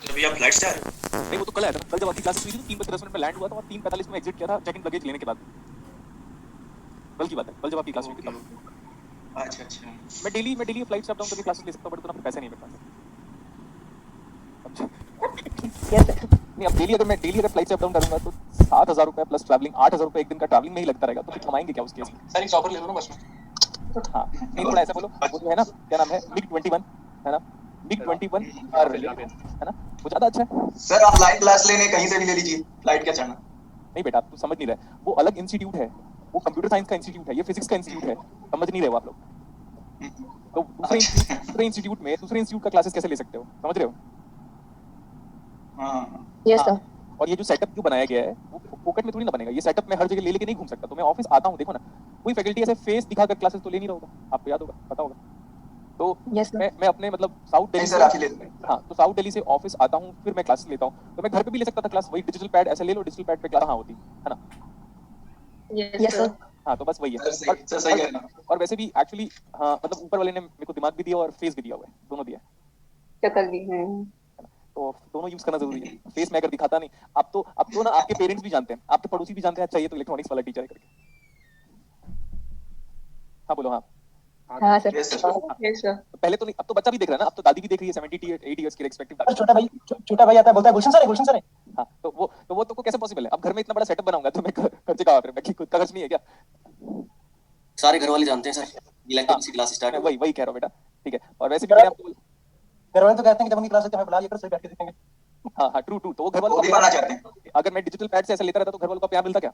तो भैया फ्लाइट से आ रहे हो? नहीं वो तो कल आया था, कल जब आपकी क्लासेस हुई थी तो 3:10 में लैंड हुआ था और 3:45 में एग्जिट किया था चेक इन लगेज लेने के बाद। कल की बात है, कल जब आपकी क्लास हुई थी ओके तब। ओके। अच्छा अच्छा। मैं डेली फ्लाइट से अप डाउन करके क्लासेस ले सकता हूँ, बट उतना पैसे नहीं है मेरे पास। Yes sir. नहीं, अब डेली अगर फ्लाइट से अप डाउन करूंगा तो 7,000 रुपए प्लस ट्रैवलिंग, 8,000 रुपए एक दिन का ट्रैवलिंग में ही लगता रहेगा, तो फिर कमाएंगे क्या उस केस में? सर एक शॉपर ले लो ना बस में। हाँ नहीं, थोड़ा ऐसा बोलो, वो जो है ना, क्या नाम है, MiG-21 है ना, MiG-21 है ना, वो ज्यादा अच्छा है। सर ऑनलाइन क्लास लेने कहीं से भी ले लीजिए, फ्लाइट क्या चढ़ना। नहीं बेटा, आप तो समझ नहीं रहे, वो अलग इंस्टीट्यूट है, वो कंप्यूटर साइंस का इंस्टीट्यूट है, ये फिजिक्स का इंस्टीट्यूट है, समझ नहीं रहे हो आप लोग। तो अच्छा। दूसरे इंस्टीट्यूट का क्लासेस कैसे ले सकते हो, समझ रहे हो? हाँ यस हाँ, सर। और ये जो सेटअप जो बनाया गया है वो पॉकेट में थोड़ी ना बनेगा, ये सेटअप मैं हर जगह ले लेके नहीं घूम सकता, तो मैं ऑफिस आता हूँ, देखो ना, कोई फैकल्टी ऐसे फेस दिखाकर क्लासेस तो ले नहीं रहा होगा, आपको याद होगा, पता होगा। तो यस सर। मैं अपने मतलब साउथ नहीं दिल्ली सर से, आप ही ले लो। हाँ तो साउथ दिल्ली से ऑफिस आता हूँ, फिर मैं क्लासेस लेता हूँ, तो मैं घर पे भी ले सकता था क्लास, वही डिजिटल पैड ऐसे ले लो, डिजिटल पैड पे क्लास हाँ होती है ना। Yes sir. हाँ तो बस वही है। सर सही, और सर सही और, कह रहे हैं। और वैसे भी एक्चुअली, हाँ मतलब ऊपर वाले ने मेरे को दिमाग भी दिया और फेस भी दिया हुआ है, दोनों दिया है। शक्ल भी है। तो दोनों यूज करना जरूरी है, फेस मैं अगर दिखाता नहीं, अब तो ना आपके पेरेंट्स भी जानते हैं, आपके पड़ोसी भी जानते हैं, अच्छा ये तो इलेक्ट्रॉनिक्स वाला टीचर है करके। हाँ बोलो हाँ। हाँ sir. Yes sir. Yes sir. तो पहले तो नहीं, अब तो बच्चा भी देख रहा है ना, अब तो दादी भी देख रही है 78 ईयर्स की रिस्पेक्टिव। छोटा भाई आता है, बोलता है गुलशन सर है। हाँ तो वो तो कैसे पॉसिबल है, अब घर में इतना बड़ा सेटअप बनाऊंगा तो मैं खर्चे कहाँ, फिर मैं खुद का खर्च नहीं है क्या? सारे घर वाले जानते हैं सर, इलेक्ट्रिक से क्लास स्टार्ट मैं हुआ। वही कह रहा हूँ बेटा, ठीक है, और वैसे भी मैंने आपको घर वाले तो कहते हैं कि जब उनकी क्लास होती है हमें बुला लिया करो, सही बैठ के देखेंगे। हाँ हाँ ट्रू ट्रू, तो वो घर वालों वो का दिखाना चाहते हैं। अगर मैं डिजिटल पैड से ऐसा लेता रहता तो घर वालों का प्यार मिलता क्या?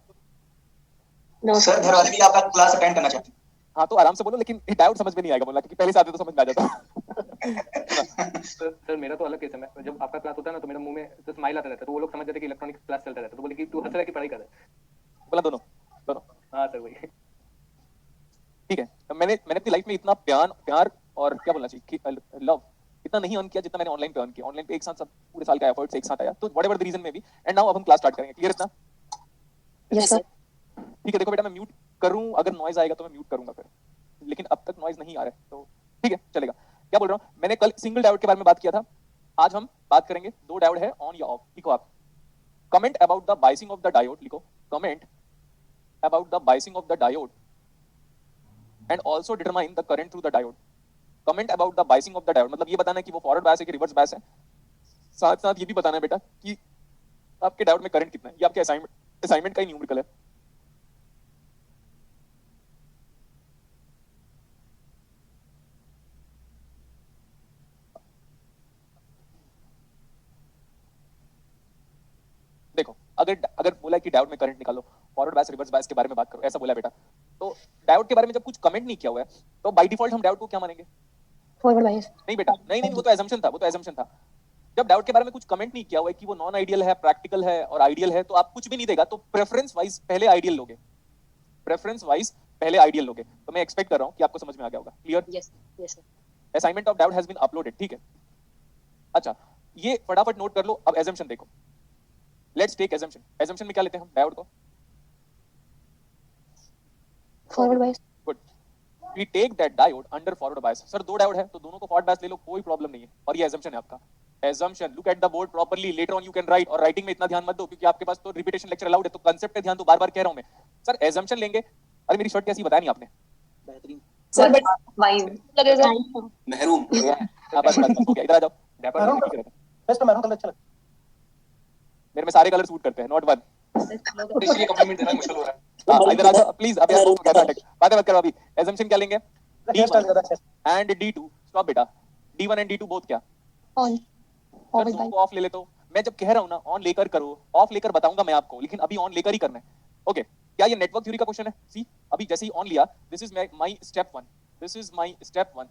नो सर घर वाले भी आपका क्लास अटेंड करना चाहते हाँ तो आराम से बोलो, लेकिन डाउट समझ में नहीं आएगा बोलना, क्योंकि पहले से आते तो समझ में आ जाता। सर मेरा तो अलग केस है, मैं जब आपका क्लास होता है ना तो मेरे मुंह में तो स्माइल आता रहता है, तो वो लोग समझ जाते हैं कि इलेक्ट्रॉनिक क्लास चलता रहता है, तो बोले कि तू हंस रहा है कि पढ़ाई कर रहा बोला दोनों दोनों। है। हाँ सर वही। ठीक है, तो मैंने अपनी लाइफ में इतना प्यार और क्या बोलना चाहिए कि लव इतना नहीं अर्न किया जितना मैंने ऑनलाइन पे अर्न किया। ऑनलाइन पे एक साथ सब पूरे साल का एफर्ट्स एक साथ आया, तो व्हाटएवर द रीजन में भी, एंड नाउ अब हम क्लास स्टार्ट करेंगे, क्लियर इतना? Yes sir. ठीक है, देखो बेटा मैं म्यूट करूं, अगर नॉइज आएगा तो मैं म्यूट करूंगा फिर, लेकिन अब तक नॉइज नहीं आ रहा है तो ठीक है चलेगा। क्या बोल रहा हूँ, मैंने कल सिंगल डायोड के बारे में बात किया था, आज हम बात करेंगे दो डायोड है, ऑन या ऑफ। लिखो आप, comment about the biasing of the diode, लिखो comment about the biasing of the diode and also determine the current through the diode. Comment about the biasing of the diode मतलब ये बताना है कि वो फॉरवर्ड बायस है कि reverse bias है, साथ साथ ये भी बताना है बेटा कि आपके डायोड में करंट कितना है। ये आपके असाइनमेंट का ही न्यूमेरिकल है। देखो, अगर अगर बोला कि डायोड में करंट निकालो, फॉरवर्ड बायस रिवर्स बायस के बारे में बात करो, ऐसा बोला बेटा, तो डायोड के बारे में जब कुछ कमेंट नहीं किया हुआ है तो बाय डिफॉल्ट हम डायोड को क्या मानेंगे? Forward bias. नहीं बेटा, नहीं नहीं, वो तो एजम्पशन था, वो तो एजम्पशन था। जब डायोड के बारे में कुछ कमेंट नहीं किया हुआ है कि वो नॉन आइडियल है, प्रैक्टिकल है और आइडियल है, तो आप कुछ भी नहीं देगा तो प्रेफरेंस वाइज पहले आइडियल लोगे, प्रेफरेंस वाइज पहले आइडियल लोगे। तो मैं एक्सपेक्ट कर रहा हूं कि आपको समझ में आ गया होगा, clear? Yes yes sir. Assignment of diode has been uploaded, ठीक है। अच्छा, ये फटाफट नोट कर लो। अब एजम्पशन देखो, लेट्स टेक एजम्पशन। एजम्पशन में क्या लेते हैं हम डायोड को? Forward bias. Good, we take that diode under forward bias. Sir दो डायोड है तो दोनों को फॉरवर्ड बायस ले लो, कोई प्रॉब्लम नहीं है, और ये एजम्पशन है आपका। Assumption, look at the board properly, later on you can write, और राइटिंग में इतना ध्यान मत दो क्योंकि आपके पास तो रिपीटेशन लेक्चर अलाउड है, तो कांसेप्ट पे ध्यान दो, बार बार कह रहा हूं मैं। सर एजम्पशन लेंगे, अरे मेरी शर्ट कैसी बताया नहीं आपने? बेहतरीन। सर बट वाइन लगेगा। महरूम। हाँ बस हो गया, इधर आ जाओ। डैपर मैरून ठीक रहता है। बेस्ट, मैरून कलर अच्छा लगता मेरे में सारे कलर सूट करते हैं, नॉट वन। इसलिए कम्प्लीमेंट देना मुश्किल हो रहा है। हाँ इधर आ जाओ प्लीज, अब यार तो कैसा अटक बातें मत करो अभी। एजम्पशन क्या लेंगे? है। हेयर स्टाइल ज्यादा अच्छा है। एंड D2, स्टॉप बेटा, D1 एंड D2 बोथ क्या? ऑन। सर फॉरवर्ड दोनों बायस। को ऑफ ले लेते हो। मैं जब कह रहा हूँ ना ऑन लेकर करो, ऑफ लेकर बताऊंगा मैं आपको, लेकिन अभी ऑन लेकर ही करना है। ओके, क्या ये नेटवर्क थ्योरी का क्वेश्चन है? सी, अभी जैसे ही ऑन लिया, this is my step 1, this is my step 1,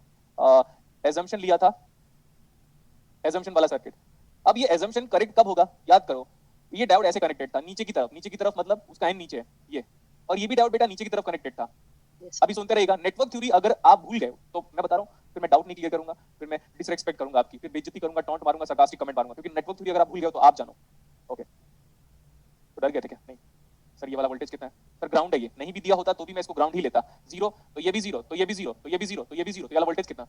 assumption लिया था, एजम्पशन वाला सर्किट। अब ये एजम्पशन करेक्ट कब होगा याद करो, ये डायोड ऐसे कनेक्टेड था नीचे की तरफ, नीचे की तरफ मतलब उसका एंड नीचे है ये, और ये भी डायोड बेटा नीचे की तरफ कनेक्टेड था। अभी सुनते रहेगा, नेटवर्क थ्योरी अगर आप भूल गए तो मैं बता रहा हूँ, फिर मैं डाउट नहीं क्लियर करूंगा, फिर मैं डिसरेस्पेक्ट करूंगा आपकी, फिर बेइज्जती करूंगा, टॉन्ट मारूंगा, sarcastic कमेंट मारूंगा, क्योंकि नेटवर्क थ्योरी अगर आप भूल गए तो आप जानो। ओके, तो डर गए थे क्या? नहीं सर, ये वाला वोल्टेज कितना है? सर ग्राउंड है, ये नहीं भी दिया होता तो भी मैं इसको ग्राउंड ही लेता। जीरो तो ये भी जीरो, तो ये भी जीरो, तो ये भी जीरो, तो ये भी जीरो, तो ये वाला वोल्टेज कितना?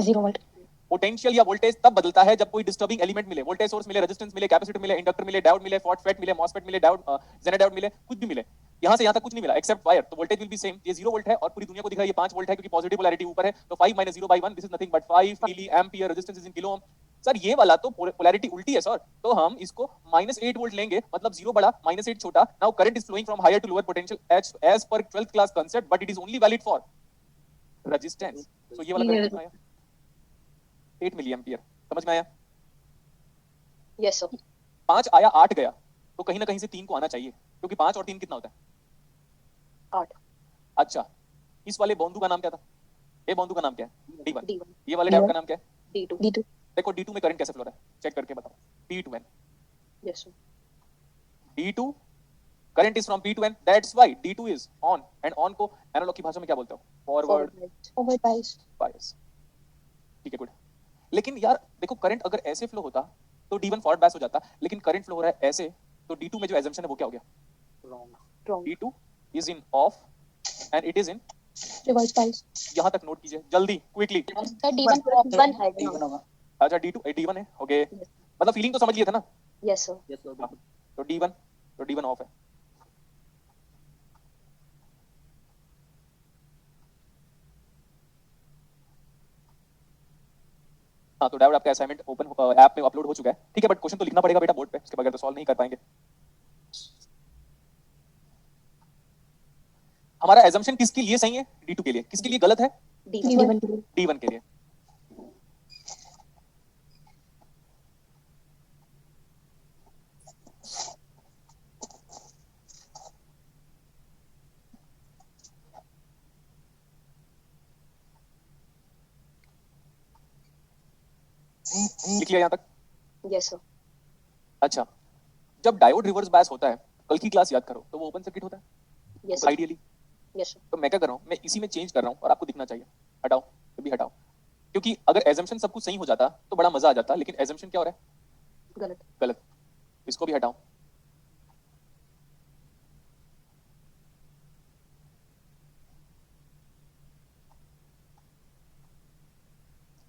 0 वोल्ट। पोटेंशियल या वोल्टेज तब बदलता है जब कोई डिस्टर्बिंग एलिमेंट मिले, वोल्टेज सोर्स मिले, रेजिस्टेंस मिले, कैपेसिटर मिले, इंडक्टर मिले, डायोड मिले, फॉस्फेट मिले, मॉसफेट मिले, डायोड जेना डायोड मिले, कुछ भी मिले। यहां से यहां तक कुछ नहीं मिला एक्सेप्ट वायर, तो वोल्टेज विल बी सेम। ये 0 वोल्ट है और पूरी दुनिया को दिख रहा है ये 5 वोल्ट है क्योंकि पॉजिटिव पोलैरिटी ऊपर है, तो 5 - 0/1 this is nothing but 5 milli ampere, resistance is in kilo ohm. Sir ये वाला तो पोलैरिटी उल्टी है सर, तो हम इसको -8 वोल्ट लेंगे, मतलब 0 बड़ा -8 छोटा। Now current is flowing from higher to lower potential as per 12th class concept, but it is only valid for resistance. So ये वाला करंट आया 8 मिली एम्पियर, समझ में आया? Yes sir. 5 आया 8 गया, तो कहीं ना कहीं से 3 को आना चाहिए, क्योंकि 5 और 3 कितना होता है? 8। अच्छा, इस वाले बॉन्डू का नाम क्या था? ए बॉन्डू का नाम क्या है? D1। D1 ये वाले डायोड का नाम क्या है? D2 D2 देखो D2 में करंट कैसे फ्लो रहा है, चेक करके बताओ। P2N, yes sir. D2 current is from P2N, that's why D2 is on, and on को एनालॉग की भाषा में क्या बोलते हो? फॉरवर्ड forward bias बायस। ठीक है, गुड। लेकिन यार देखो, करंट अगर ऐसे फ्लो होता तो D1 फॉरवर्ड बायस हो जाता, लेकिन करंट फ्लो हो रहा है ऐसे, तो D2 में जो एजम्पशन है वो क्या हो गया? Wrong। D2 is in of and it is in, reverse bias यहां तक नोट कीजिए जल्दी, क्विकली। sir D1 D1 है D1 होगा। अच्छा, D1 है, ओके। मतलब फीलिंग तो समझ लिए थे ना? Yes sir. तो D1 ऑफ है। हाँ, तो डायोड आपका असाइनमेंट ओपन ऐप में अपलोड हो चुका है, ठीक है, बट क्वेश्चन तो लिखना पड़ेगा बेटा बोर्ड पे, उसके बगैर तो सॉल्व नहीं कर पाएंगे। हमारा एजम्पशन किसके लिए सही है? D2 के लिए। किसके लिए गलत है? D1 D1 के लिए। लिख लिया यहां तक? Yes sir. अच्छा, जब डायोड रिवर्स बायस होता है, कल की क्लास याद करो, तो वो ओपन सर्किट होता है yes sir. Ideally. Yes sir. तो मैं क्या कर रहा हूँ, मैं इसी में चेंज कर रहा हूँ और आपको दिखना चाहिए। हटाओ, ये भी हटाओ, क्योंकि अगर एजम्पशन सब कुछ सही हो जाता तो बड़ा मजा आ जाता, लेकिन एजम्पशन क्या हो रहा है? गलत। गलत। इसको भी हटाओ।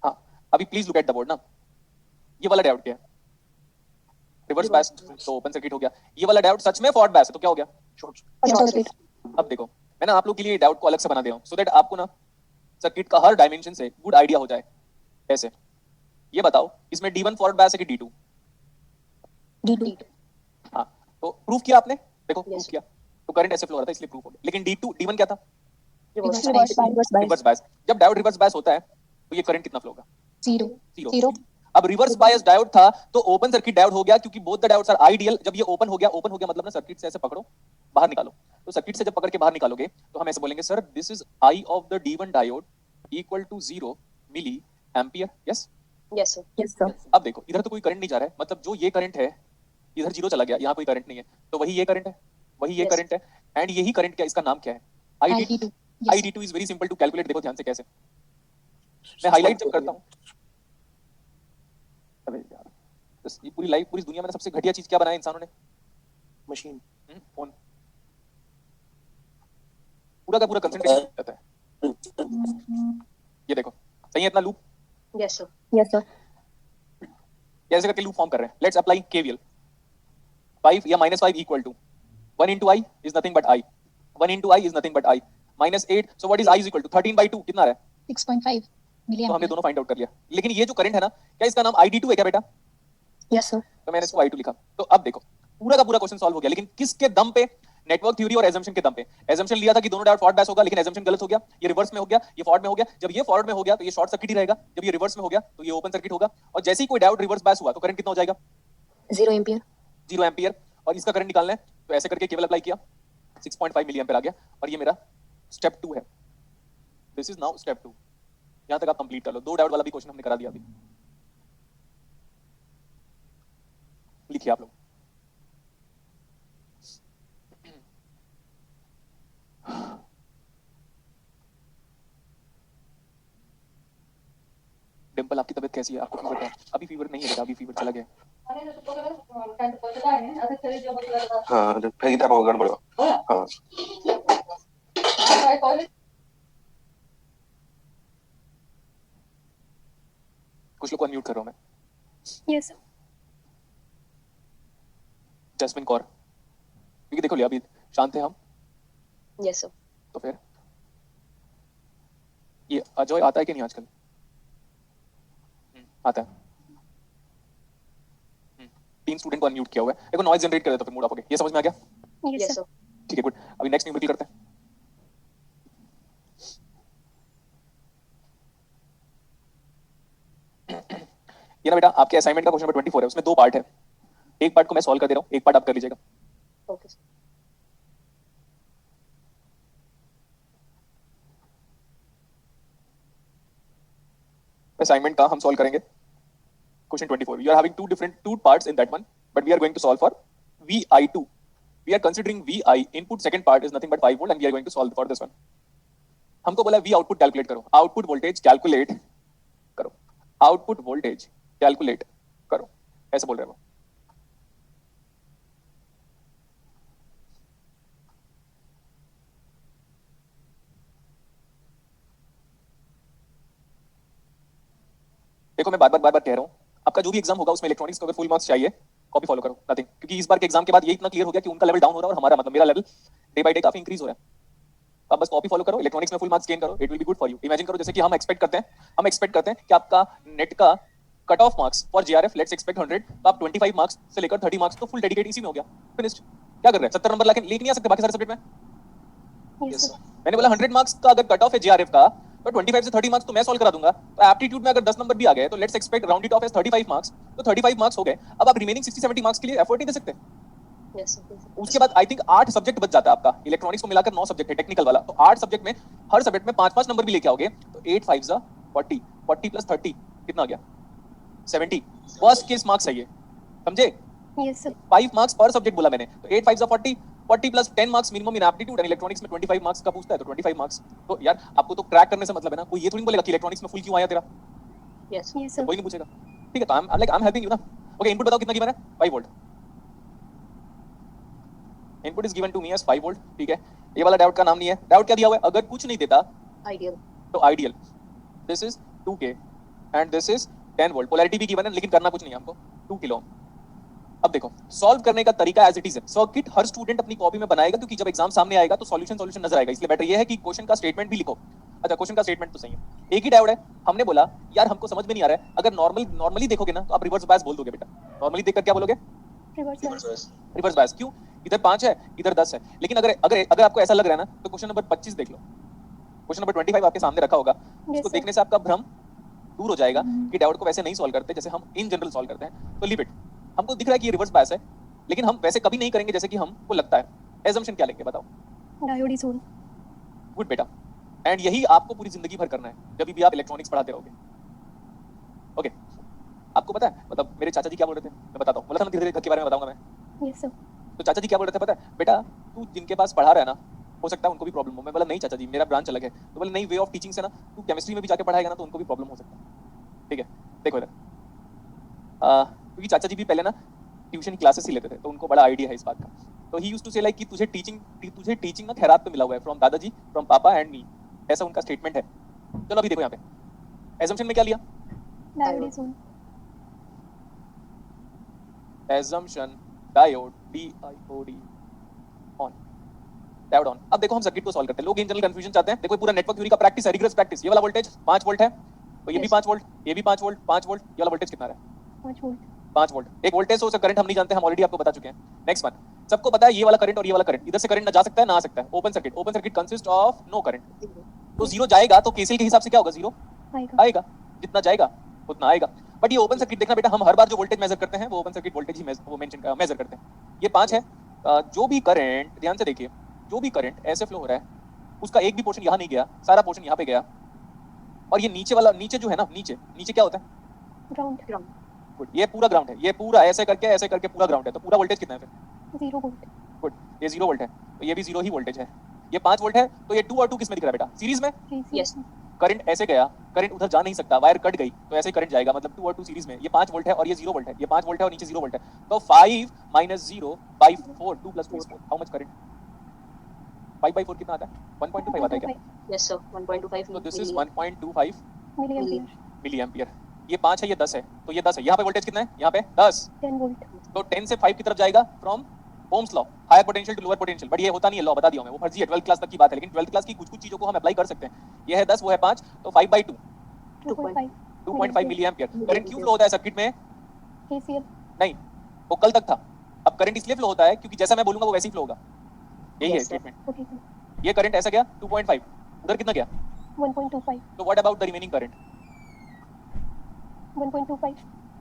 हाँ, अभी please look at the board ना। ये वाला डायोड क्या है? रिवर्स बायस, तो ओपन सर्किट हो गया। ये वाला डायोड सच में फॉरवर्ड बायस है, तो क्या हो गया? short Short circuit अब देखो, मैं ना आप लोग के लिए डायोड को अलग से बना दे रहा हूँ, सो दैट आपको ना सर्किट का हर डायमेंशन से गुड आइडिया हो जाए। ऐसे ये बताओ, इसमें D1 फॉरवर्ड बायस है कि D2? D2 हाँ, तो प्रूफ किया आपने, देखो प्रूफ Yes. किया, तो करंट ऐसे फ्लो हो रहा था इसलिए प्रूफ हो गया। लेकिन D1 क्या था? Reverse reverse bias reverse bias. जब डायोड रिवर्स बायस होता है तो ये करंट कितना फ्लो होगा? 0 जीरो। 0 अब रिवर्स बायस डायोड था तो ओपन सर्किट डायोड हो गया, क्योंकि both the diodes are ideal. जब ये ओपन हो गया मतलब ना सर्किट से ऐसे पकड़ो, बाहर निकालो। तो सर्किट से जब पकड़ के बाहर निकालोगे तो हम ऐसे बोलेंगे, sir this is I of the D1 diode equal to 0 milli ampere. Yes. Yes sir. yes sir अब देखो, इधर तो कोई करंट नहीं जा रहा है, मतलब जो ये करंट है इधर 0 चला गया, यहाँ कोई करंट नहीं है, तो वही ये करंट है, वही ये Yes. करंट है, एंड यही करंट क्या, इसका नाम क्या है? ID2 yes ID2 is very simple to calculate. देखो ध्यान से कैसे, मैं हाईलाइट जब करता हूँ, अबे यार, बस ये पूरी लाइफ, पूरी दुनिया में सबसे घटिया चीज क्या बनाया इंसानों ने? मशीन। फोन। पूरा का पूरा कंसंट्रेशन जाता है। ये देखो, सही है इतना loop? Yes sir. yes sir कैसे करके लूप फॉर्म कर रहे हैं? Let's apply KVL। 5 या -5 equal to 1 into I is nothing but I, 1 into I is nothing but I, -8, so what is I is equal to 13/2, कितना आ रहा है? 6.5 तो हमने milliampere दोनों फाइंड आउट कर लिया। लेकिन ये जो करंट है ना, क्या इसका नाम ID2 है क्या बेटा? yes sir तो मैंने इसको I2 लिखा। तो अब देखो, पूरा का पूरा क्वेश्चन सॉल्व हो गया, लेकिन किसके दम पे? नेटवर्क थ्योरी और एजम्पशन के दम पे। एजम्पशन लिया था कि दोनों डायोड फॉरवर्ड बायस होगा, लेकिन एजम्पशन गलत हो गया, ये रिवर्स में हो गया, ये फॉरवर्ड में हो गया। जब ये फॉरवर्ड में हो गया तो ये शॉर्ट सर्किट ही रहेगा, जब ये रिवर्स में हो गया तो ये ओपन सर्किट होगा। और जैसे ही कोई डायोड रिवर्स बायस हुआ तो करंट कितना हो जाएगा? 0 ampere 0 एम्पियर। और इसका करंट निकालना है तो ऐसे करके केवल अप्लाई किया, 6.5 मिली एम्पियर आ गया। और ये मेरा स्टेप 2 है, दिस इज नाउ स्टेप 2। यहां तक आप कंप्लीट कर लो। 2 डायोड वाला भी क्वेश्चन हमने करा दिया अभी। लिखिए आप लोग। डिंपल, आपकी तबीयत कैसी है? आपको फीवर है? अभी फीवर नहीं है बेटा, अभी फीवर चला गया। हाँ, तो फिर इधर गड़बड़ हो। हाँ, कुछ लोग को अनम्यूट कर रहा हूं मैं। Yes, sir. जैस्मिन कौर, क्योंकि देखो लिया अभी शांत थे हम, Yes, sir. तो फिर ये अजय आता है कि नहीं आजकल? आता है। 3 स्टूडेंट को अनम्यूट किया हुआ है, देखो नॉइज जनरेट कर देता फिर मूड ऑफ हो गया। ये समझ में आ गया? Yes, Yes, sir. sir. ठीक है, गुड। अभी नेक्स्ट न्यूमेरिकल करते हैं। ये ना बेटा आपके असाइनमेंट का क्वेश्चन नंबर 24 है, उसमें 2 पार्ट है। एक पार्ट को मैं सॉल्व कर दे रहा हूँ, एक पार्ट आप कर लीजिएगा। Okay, sir. असाइनमेंट का हम सॉल्व करेंगे question 24। You are having two parts in that one, but we are going to solve for VI2. We are considering VI input second part is nothing but 5 volt and we are going to solve for this one. हमको बोला V output calculate करो, output voltage calculate करो, output voltage calculate करो, ऐसे बोल रहे हैं वो। देखो मैं बार बार कह रहा हूँ, आपका जो भी एग्जाम होगा उसमें इलेक्ट्रॉनिक्स को अगर फुल मार्क्स चाहिए, कॉपी फॉलो करो, नथिंग। क्योंकि इस बार के एग्जाम के बाद ये इतना क्लियर हो गया कि उनका लेवल डाउन हो रहा है और हमारा मतलब मेरा लेवल डे बाय डे काफी इंक्रीज हो रहा है। आप बस कॉपी फॉलो करो, इलेक्ट्रॉनिक्स में फुल मार्क्स गेन करो, it will be good for you. Imagine करो जैसे कि हम एक्सपेक्ट करते हैं कि आपका नेट का cut off marks for GRF let's expect 100, तो आप 25 मार्क्स से लेकर 30 मार्क्स तो फुल डेडिकेट इसी में हो गया, फिनिश्ड। क्या कर रहे हैं, 70 नंबर लेके नहीं आ सकते बाकी सारे सब्जेक्ट में? Yes, sir. मैंने बोला 100 मार्क्स का अगर कट ऑफ है जीआरएफ का, तो 25 से 30 मार्क्स तो मैं सॉल्व करा दूंगा। तो एप्टीट्यूड में अगर 10 नंबर भी आ गए तो let's expect round it off as 35 marks, तो 35 मार्क्स हो गए। अब आप रिमेनिंग 60-70 मार्क्स के लिए एफर्ट नहीं दे सकते। Yes, sir. उसके बाद आई थिंक 8 सब्जेक्ट बच जाता है आपका, इलेक्ट्रॉनिक्स को मिलाकर 9 सब्जेक्ट है टेक्निकल वाला, तो 8 सब्जेक्ट में हर सब्जेक्ट में 5-5 नंबर भी लेके आओगे तो 8 5 जा 40, 40 प्लस 30 कितना आ गया? 70। फर्स्ट केस मार्क्स है ये, समझे? Yes, sir. 5 मार्क्स पर सब्जेक्ट बोला मैंने, तो 8 5 जा 40, 40 plus 10 marks minimum in aptitude, and electronics में 25 मार्क्स का पूछता है तो 25 मार्क्स। तो यार आपको तो क्रैक करने से मतलब है ना, कोई ये थोड़ी बोलेगा कि इलेक्ट्रॉनिक्स में फुल क्यों आया तेरा, Yes, sir. Yes, sir. कोई नहीं पूछेगा। ठीक है, तो आई एम हेल्पिंग यू ना। ओके, इनपुट बताओ कितना गिवन है? 5 volt. Input is given to me as 5 volt, ठीक है। ये वाला डायोड का नाम नहीं है, डायोड क्या दिया हुआ है? अगर कुछ नहीं देता Ideal. तो ideal, this is 2K and this is 10 volt. Polarity भी गिवन है लेकिन करना कुछ नहीं है हमको, 2 किलो ओम। अब देखो सॉल्व करने का तरीका एज इट इज है, सर्किट हर स्टूडेंट अपनी कॉपी में बनाएगा क्योंकि जब एग्जाम सामने आएगा तो सॉल्यूशन नजर आएगा, इसलिए बेटर ये है कि क्वेश्चन का स्टेटमेंट भी लिखो। अच्छा, क्वेश्चन का स्टेटमेंट तो सही है, एक ही डायोड है। हमने बोला यार हमको समझ में नहीं आ रहा है, अगर नॉर्मली देखोगे ना तो आप रिवर्स बायस बोल दोगे बेटा। नॉर्मली देखकर क्या बोलोगे? Reverse bias. Reverse bias. क्यों? इधर 5 है इधर 10 है, लेकिन अगर आपको ऐसा लग रहा है ना तो क्वेश्चन नंबर 25 देख लो, क्वेश्चन नंबर 25 आपके सामने रखा होगा, उसको sir. देखने से आपका भ्रम दूर हो जाएगा कि डायोड को वैसे नहीं सॉल्व करते जैसे हम इन जनरल सॉल्व करते हैं। तो लीव इट, हमको दिख रहा है कि ये रिवर्स बायस है, लेकिन हम वैसे कभी नहीं करेंगे जैसे कि हमको लगता है। एजम्पशन क्या लेंगे बताओ? Diode is on. गुड बेटा, एंड यही आपको पूरी जिंदगी भर करना है जब भी आप इलेक्ट्रॉनिक्स पढ़ाते रहोगे। ओके, आपको पता है मतलब मेरे चाचा जी क्या बोल रहे थे, मैं बताता हूँ। बोला था ना धीरे धीरे के बारे में बताऊंगा मैं। Yes, sir. तो चाचा जी क्या बोल रहे थे पता है? बेटा तू जिनके पास पढ़ा रहा है ना, हो सकता है उनको भी प्रॉब्लम हो। मैं बोला नहीं चाचा जी, मेरा ब्रांच अलग है। तो बोले नहीं, वे ऑफ टीचिंग से ना तू केमिस्ट्री में भी जाके पढ़ाएगा ना तो उनको भी प्रॉब्लम हो सकता है। ठीक है, देखो इधर, क्योंकि चाचा जी भी पहले ना ट्यूशन क्लासेस ही लेते थे तो उनको बड़ा आइडिया है इस बात का। तो ही यूज्ड टू से लाइक कि तुझे टीचिंग ना खैरात पे मिला हुआ है, फ्रॉम दादाजी, फ्रॉम पापा एंड मी, ऐसा उनका स्टेटमेंट है। चलो अभी देखो यहाँ पे एजम्पशन में क्या लिया? Diode is on. Assumption diode DIOD on, diode on. अब देखो हम सर्किट को सॉल्व करते हैं। लोग इन जनरल कंफ्यूजन चाहते हैं। देखो पूरा नेटवर्क थ्योरी का प्रैक्टिस है, रिग्रेस प्रैक्टिस। ये वाला वोल्टेज 5 वोल्ट है तो ये भी 5 वोल्ट, ये भी 5 वोल्ट, 5 वोल्ट। ये वाला वोल्टेज कितना है? 5 volt. 5 वोल्ट। एक वोल्टेज सोर्स करंट हम नहीं जानते, हम ऑलरेडी आपको बता चुके हैं। नेक्स्ट वन, सबको पता है ये वाला करंट और ये वाला करंट, इधर से करंट ना जा सकता है ना आ सकता है। Open circuit consist of no current. तो जीरो जाएगा तो केसीएल के हिसाब से क्या होगा? जीरो आएगा, जितना जाएगा उतना आएगा। बट ये ओपन सर्किट देखना बेटा, हम हर बार जो वोल्टेज मेजर करते हैं वो ओपन सर्किट वोल्टेज ही मेजर करते हैं। ये 5 है। जो भी करंट, ध्यान से देखिए, जो भी करंट ऐसे फ्लो हो रहा है उसका एक भी पोर्शन यहाँ नहीं गया, सारा पोर्शन यहाँ पे गया। और ये नीचे जो है ना, नीचे क्या होता है? Ground. गुड, ये पूरा ग्राउंड है, ये पूरा ऐसे करके पूरा ग्राउंड है। तो पूरा वोल्टेज कितना है फिर? 0 volt. गुड, ये 0 वोल्ट है तो ये भी 0 ही वोल्टेज है। ये 5 वोल्ट है तो ये 2 और 2 किस में दिख रहा है बेटा? सीरीज में। Yes. करंट ऐसे गया, करंट उधर जा नहीं सकता, वायर कट गई तो ऐसे करंट जाएगा, मतलब 2 और 2 सीरीज में। ये 5 वोल्ट है और ये 0 वोल्ट है, ये 5 वोल्ट है और नीचे 0 वोल्ट है। तो 5 - 0 by 4, 2 + 2 is 4। How much current? 5/4 कितना आता है? 1.25 आता है क्या? Yes, sir. 1.25 तो दिस इज 1.25 milliampere. Milli ampere. ये 5 है, ये 10 है, तो ये 10 है। यहाँ पे वोल्टेज कितना है? यहाँ पे 10, 10 वोल्ट तो 10 से 5 की तरफ जाएगा from Ohm's law, higher potential to lower potential. But ये होता नहीं है, लॉ बता दिया मैं, वो फर्जी है, 12th क्लास तक की बात है। लेकिन 12th क्लास की कुछ कुछ चीजों को हम अप्लाई कर सकते हैं। ये है 10, वो है 5, तो 5/2 2.5 2.5 मिली एम्पियर। करंट क्यों फ्लो होता है सर्किट में? KCL नहीं, वो कल तक था। अब करंट इसलिए फ्लो होता है क्योंकि जैसा मैं बोलूंगा वो वैसे ही फ्लो होगा। यही है Yes, sir. Statement. Okay sir ये करंट ऐसा गया 2.5, उधर कितना गया? 1.25 तो what about the remaining current? 1.25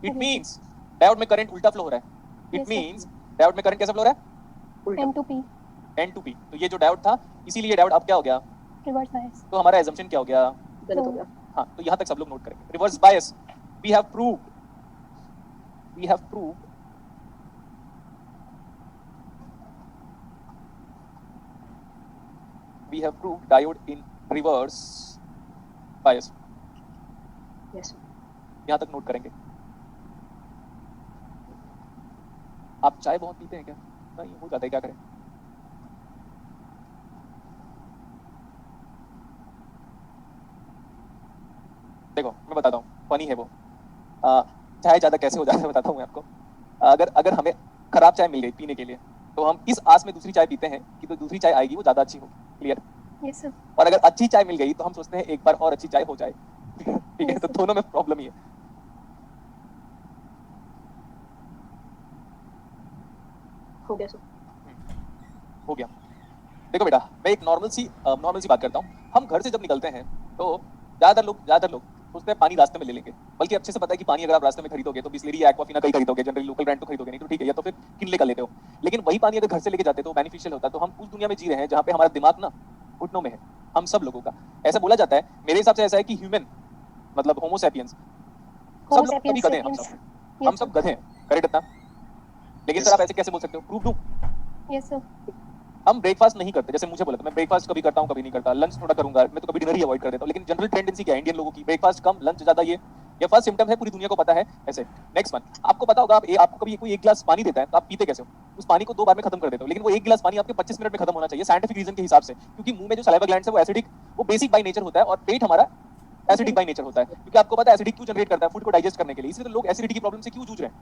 it means diode में करंट उल्टा फ्लो हो रहा है। It Yes, sir. Means diode में करंट कैसा फ्लो हो रहा है? N to P N to P। तो ये जो डायोड था, इसीलिए डायोड अब क्या हो गया? रिवर्स बायस तो हमारा assumption क्या हो गया? गलत हो गया। हाँ, तो यहाँ तक सब लोग नोट करेंगे। Reverse bias, we have proved diode in reverse bias। Yes, sir. यहाँ तक नोट करेंगे। आप चाय बहुत पीते हैं क्या? नहीं, हो जाता है, क्या करें? देखो मैं बताता हूँ, फनी है वो। चाय ज्यादा कैसे हो जाता है बताता हूँ मैं आपको। अगर हमें खराब चाय मिल गई पीने के लिए, तो हम इस आस में दूसरी चाय पीते हैं कि तो दूसरी चाय आएगी वो ज्यादा अच्छी होगी। क्लियर? यस सर और अगर अच्छी चाय मिल गई तो हम सोचते हैं एक बार और अच्छी चाय हो जाए। ठीक है, तो दोनों में प्रॉब्लम ही है। हो गया सर। हो गया। देखो बेटा, मैं एक नॉर्मल सी बात करता हूँ। हम घर से जब निकलते हैं तो ज्यादातर लोग सोचते हैं पानी रास्ते में ले लेंगे। बल्कि अच्छे से पता है कि पानी अगर आप रास्ते में खरीदोगे तो बिस्लेरी या एक्वाफिना का ही खरीदोगे, जनरली लोकल ब्रांड तो खरीदोगे नहीं, तो ठीक है, या तो फिर किनले का लेते हो। लेकिन वही पानी अगर घर से लेके जाते तो बेनिफिशियल होता। तो हम उस दुनिया में जी रहे हैं जहाँ पे हमारा दिमाग ना घुटनों में है, हम सब लोगों का। ऐसा बोला जाता है, मेरे हिसाब से ऐसा है कि ह्यूमन मतलब होमो सैपियंस सब लोग कभी गधे हैं। हम सब गधे हैं, करेक्ट इतना? लेकिन सर आप ऐसे कैसे बोल सकते हो? प्रूफ दूं? यस सर हम ब्रेकफास्ट नहीं करते। जैसे मुझे बोला तो मैं ब्रेकफास्ट कभी करता हूँ, कभी नहीं करता। लंच थोड़ा करूंगा, मैं तो कभी डिनर ही अवॉइड कर देता हूँ। लेकिन जनरल टेंडेंसी क्या है इंडियन लोगों की? ब्रेकफास्ट कम, लंच ज्यादा। ये फर्स्ट सिम्टम है, पूरी दुनिया को पता है। ऐसे नेक्स्ट वन, आपको पता होगा, आपको कभी कोई एक गिलास पानी देता है तो आप पीते कैसे हो? उस पानी को 2 बार में खत्म कर देते हो। लेकिन वो एक गिलास पानी आपके 25 मिनट में खत्म होना चाहिए साइंटिफिक रीजन के हिसाब से, क्योंकि मुंह में जो सलाइवा ग्लैंड्स है वो एसिडिक, वो बेसिक बाय नेचर होता है, और पेट हमारा एसिडिक बाय नेचर होता है। क्योंकि आपको पता है एसिडिक क्यों जनरेट करता है? फूड को डाइजेस्ट करने के लिए। इसलिए तो लोग एसिडिटी की प्रॉब्लम से क्यों जूझ रहे हैं?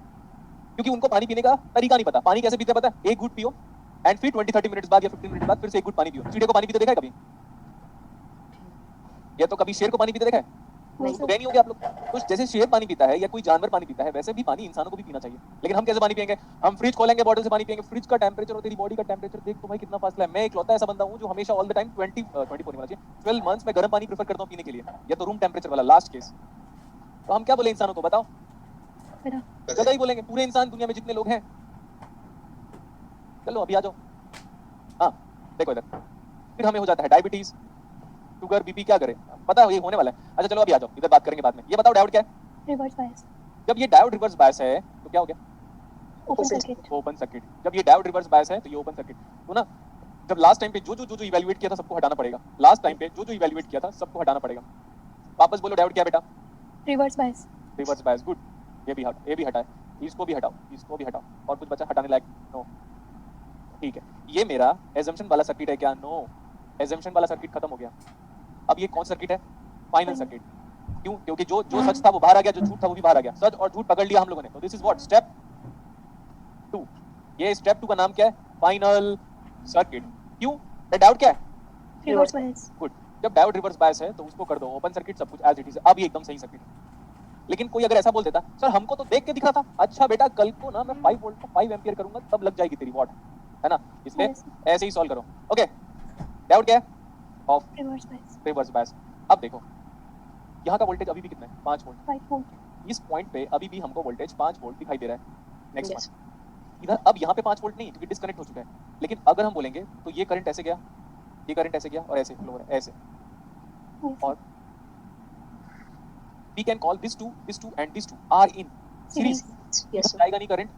क्योंकि उनको पानी पीने का तरीका नहीं पता। पानी कैसे पीते पता है? एक घूंट पियो एंड फिर 20-30 मिनट्स बाद या 15 मिनट बाद फिर से एक घूंट पानी पियो। चींटे को पानी पीते देखा है कभी? या तो कभी शेर को पानी पीते देखा है? नहीं तो गए नहीं होगे आप लोग। तो जैसे शेर पानी पीता है या कोई जानवर पानी पीता है, वैसे भी पानी इंसानों को भी पीना चाहिए। लेकिन हम कैसे पानी पिएंगे? हम फ्रिज खोलेंगे, बॉटल से पानी पिएंगे। फ्रिज का टेंपरेचर और तेरी बॉडी का टेंपरेचर देख तो भाई कितना फासला है। मैं इकलौता ऐसा बंदा हूं जो हमेशा ऑल द टाइम 12 मंथ्स में गर्म पानी प्रेफर करता हूं पीने के लिए, या तो रूम टेंपरेचर वाला लास्ट केस। तो हम क्या बोले इंसानों को बताओ? बेटा गधा ही बोलेंगे पूरे इंसान दुनिया में जितने लोग हैं। चलो अभी आ जाओ। हाँ देखो इधर, फिर हमें हो जाता है डायबिटीज, शुगर, बीपी। क्या करें? पता है ये होने वाला है। अच्छा चलो अभी आ जाओ, इधर बात करेंगे बाद में। ये बताओ डायोड क्या है? रिवर्स बायस जब ये डायोड रिवर्स बायस है तो क्या हो गया? Open circuit open circuit. जब ये डायोड रिवर्स बायस है तो ये ओपन सर्किट। तो ना, जब लास्ट टाइम पे जो इवैल्यूएट किया था सबको हटाना पड़ेगा। लास्ट टाइम पे जो इवैल्यूएट किया था सबको हटाना पड़ेगा। वापस बोलो डायोड क्या बेटा? Reverse bias reverse bias. Good. ये भी हटाए, इसको भी हटाओ, इसको भी हटाओ। और कुछ बचा हटाने लायक? नो। ठीक है, ये मेरा एजम्पशन वाला सर्किट है क्या? नो, एजम्पशन वाला सर्किट खत्म हो गया। अब ये कौन सर्किट है? Final circuit. क्यों? क्योंकि जो सच था वो बाहर आ गया, जो झूठ था वो भी बाहर आ गया। सच और झूठ पकड़ लिया हम लोगों ने। तो दिस इज व्हाट? स्टेप 2। ये स्टेप 2 का नाम क्या है? Final circuit. क्यों? डायोड क्या है? Reverse bias good. जब डायोड रिवर्स बायस है तो उसको कर दो ओपन सर्किट, सब कुछ एज इट इज। अब ये एकदम सही सर्किट। लेकिन कोई अगर ऐसा बोल देता, सर हमको तो देख के दिख रहा था। अच्छा बेटा, कल को ना मैं 5 वोल्ट का 5 एम्पीयर करूंगा तब लग जाएगी तेरी वॉट, है ना? इसलिए ऐसे ही सॉल्व करो। ओके, डायोड क्या है? Of. Reverse bias reverse bias. अब देखो यहाँ का वोल्टेज अभी भी कितना है? 5 वोल्ट। 5 वोल्ट इस पॉइंट पे अभी भी हमको वोल्टेज 5 वोल्ट दिखाई दे रहा है। Next Yes. वन, इधर अब यहाँ पे 5 वोल्ट नहीं, क्योंकि डिस्कनेक्ट हो चुका है। लेकिन अगर हम बोलेंगे तो ये करंट ऐसे गया, ये करंट ऐसे गया और ऐसे फ्लो हो रहा है, ऐसे। और we can call this two and this two are in series। Yes, sir. जाएगा नहीं करंट।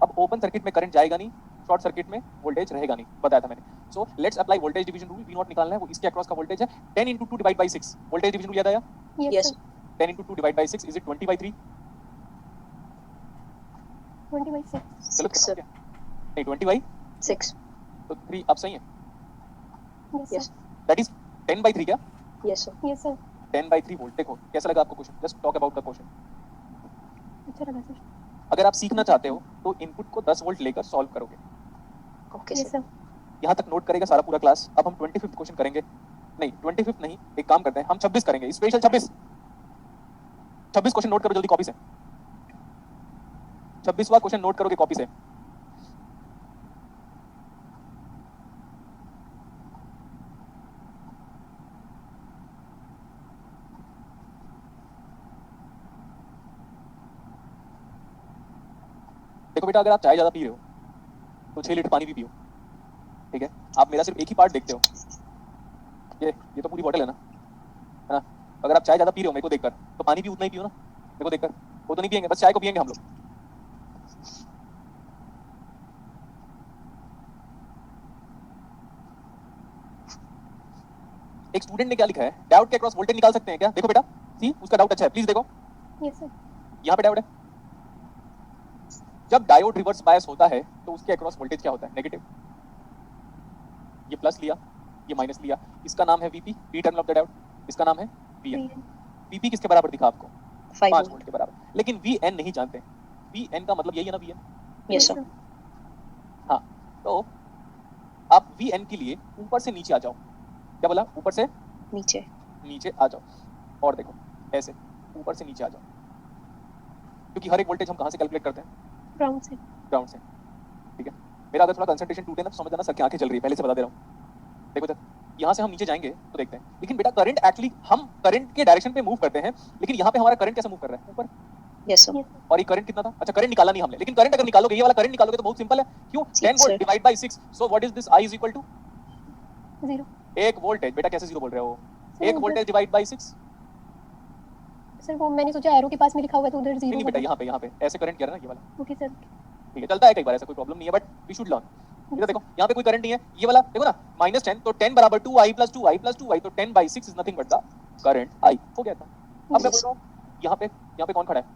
अब ओपन सर्किट में करंट जाएगा नहीं, शॉर्ट सर्किट में वोल्टेज रहेगा नहीं, बताया था मैंने। So let's apply voltage division rule. V0 निकालना है, वो इसके अक्रॉस का वोल्टेज है। 10 into 2 divide by 6 voltage division rule याद आया? Yes Yes. Sir 10 into 2 divide by 6 is it 20/3? 20/6 गलत Six, कर sir. रहा हूं क्या? नहीं 20/, 6. तो 3 अब सही है। Yes Yes. Sir that is 10/3 क्या? Yes, sir. Yes sir 10/3 volt. देखो कैसा लगा आपको question? Just talk about the question. अच्छा लगा सर। अगर आप सीखना चाहते हो तो इनपुट को 10 वोल्ट लेकर सॉल्व करोगे। Okay yes sir sir. यहाँ तक नोट करेगा सारा पूरा क्लास। अब हम 25th क्वेश्चन करेंगे। नहीं 25th नहीं, एक काम करते हैं, हम 26 करेंगे, स्पेशल 26 क्वेश्चन नोट करो जल्दी कॉपी से। 26वां क्वेश्चन नोट करोगे कॉपी से। देखो बेटा, अगर आप चाय ज्यादा पी रहे हो तो 6 लीटर पानी भी पियो, ठीक है? आप मेरा सिर्फ एक ही पार्ट देखते हो, ये तो पूरी बॉटल है ना, अगर आप चाय ज्यादा पी रहे हो मेरे को देखकर, तो पानी भी उतना ही पियो ना मेरे को देखकर। वो तो नहीं पियेंगे, बस चाय को पियेंगे हम लोग। एक स्टूडेंट ने क्या लिखा है, डायोड के अक्रॉस वोल्टेज निकाल सकते हैं क्या? देखो बेटा, सी उसका डाउट अच्छा है, प्लीज देखो यस सर। यहाँ पे डायोड है। जब डायोड रिवर्स बायस होता है तो उसके अक्रॉस वोल्टेज क्या होता है? नेगेटिव। ये प्लस लिया, ये माइनस लिया, इसका नाम है VP, P terminal of the diode, इसका नाम है वीएन। वीपी किसके बराबर दिखा आपको? 5 5 वोल्ट वोल्ट के बराबर। लेकिन वीएन नहीं जानते। वीएन का मतलब यही है ना, वीएन। यस सर हाँ, तो आप वीएन के लिए ऊपर से नीचे आ जाओ। क्या बोला? ऊपर से नीचे नीचे आ जाओ, और देखो ऐसे ऊपर से नीचे आ जाओ, क्योंकि हर एक वोल्टेज हम कहाँ से कैलकुलेट करते हैं? ग्राउंड से। ग्राउंड से, ठीक है? मेरा अगर थोड़ा कंसंट्रेशन टूटे ना तो समझ जाना सर की आंखें चल रही है, पहले से बता दे रहा हूँ। देखो जब यहाँ से हम नीचे जाएंगे तो देखते हैं, लेकिन बेटा करंट एक्चुअली हम करंट के डायरेक्शन पे मूव करते हैं, लेकिन यहाँ पे हमारा करंट कैसे मूव कर रहा है? ऊपर। यस सर और ये करंट कितना था? अच्छा करंट निकाला नहीं हमने, लेकिन करंट अगर निकालोगे, ये वाला करंट निकालोगे तो बहुत सिंपल है। क्यों? 10 volt divide by 6, so what is this? I is equal to 0 एक वोल्टेज। बेटा कैसे 0 बोल रहे हो? सर, एक वोल्टेज डिवाइड बाय 6। सर वो मैंने सोचा एरो के पास में लिखा हुआ है तो उधर 0 नहीं बेटा, यहाँ पे ऐसे करंट किया ना, ये वाला, ओके सर। ठीक है? चलता है कई बार, ऐसा कोई प्रॉब्लम नहीं है, बट वी शुड लर्न। इधर देखो, यहाँ पे कोई करंट नहीं है, ये वाला देखो ना, -10, तो 10 बराबर 2i + 2i + 2i, तो 10 by 6 is nothing but the current i। हो गया था। अब मैं बोल रहा हूँ यहाँ पे कौन खड़ा है?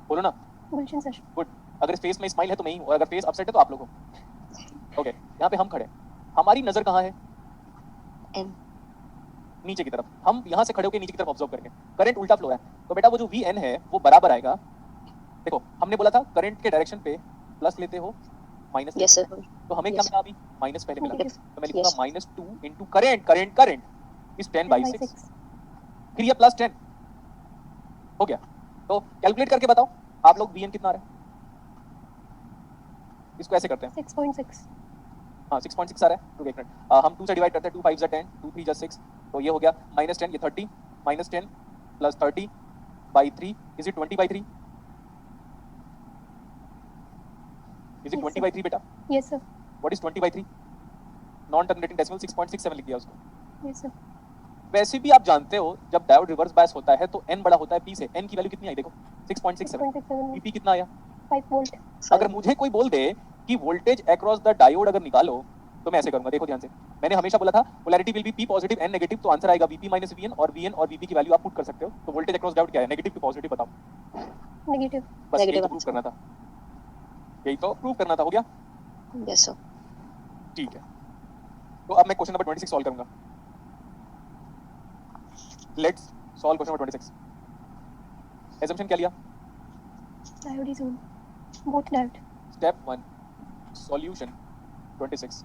बोलो ना। गुलशन सर। गुड। अगर फेस में स्माइल है तो मैं ही हूँ, और अगर फेस अपसेट है तो आप लोग हो। ओके, यहाँ पे हम खड़े, हमारी नजर कहाँ है? एम नीचे की तरफ। हम यहाँ से खड़े होकर नीचे की तरफ ऑब्जर्व करेंगे, करंट उल्टा फ्लो है, तो बेटा वो जो Vn है वो बराबर आएगा। देखो हमने बोला था करंट के डायरेक्शन पे प्लस लेते हो माइनस, यस सर तो हमें क्या Yes. मिला? अभी माइनस पहले मिला, Yes. तो मैं लिखूंगा Yes. -2 into current is 10 by 6, फिर ये +10 हो गया। तो कैलकुलेट करके बताओ आप लोग Vn कितना आ रहा है? इसको ऐसे करते हैं, 6.6। हाँ 6.6 आ रहा है। रुको एक मिनट, हम 2 से डिवाइड करते हैं, 2 5 जा 10, 2 3 जा 6, तो ये हो गया -10, ये 30, -10 + 30 by 3, is it 20 by 3? Is it Yes, 20 sir. by 3 बेटा? Yes sir. What is 20 by 3? Non terminating decimal 6.67 लिख दिया उसको। Yes sir. वैसे भी आप जानते हो जब डायोड रिवर्स बायस होता है तो n बड़ा होता है p से। n की वैल्यू कितनी आई देखो? 6.67। 6.67 p कितना आया? 5 वोल्ट। अगर मुझे कोई बोल दे कि वोल्टेज अक्रॉस द डायोड अगर निकालो तो मैं ऐसे करूंगा, देखो ध्यान से। मैंने हमेशा बोला था polarity will be p positive n negative, तो आंसर आएगा Vp - Vn, और Vn और Vp की वैल्यू आप पुट कर सकते हो। तो वोल्टेज अक्रॉस डायोड क्या है? नेगेटिव की पॉजिटिव बताओ। नेगेटिव। बस यही Negative तो प्रूव करना था, यही तो प्रूव करना था। हो गया? यस सर ठीक है, तो अब मैं क्वेश्चन नंबर 26 सॉल्व करूंगा। Let's solve question number 26। assumption क्या लिया? Diode is on. Both diode. Step 1 solution 26.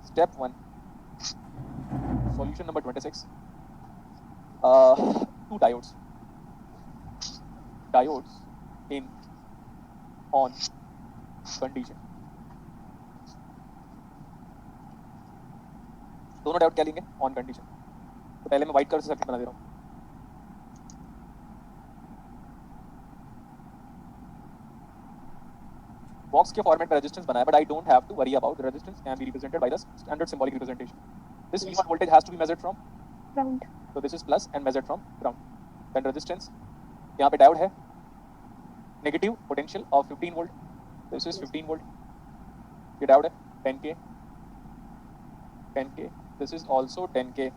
Step 1 solution number 26. Two diodes in on condition. दोनों डायोड क्या लेंगे? On condition. तो पहले मैं व्हाइट कलर से सर्किट बना दे रहा हूँ। बॉक्स के फॉर्मेट में रेजिस्टेंस बनाया, but I don't have to worry about the resistance can be represented by the standard symbolic representation. This V1 voltage has to be measured from, ground. so this is plus and measured from ground. Then resistance, यहाँ पे diode है, negative potential of 15 volt, this is 15 volt. ये diode है 10k, this is also 10k,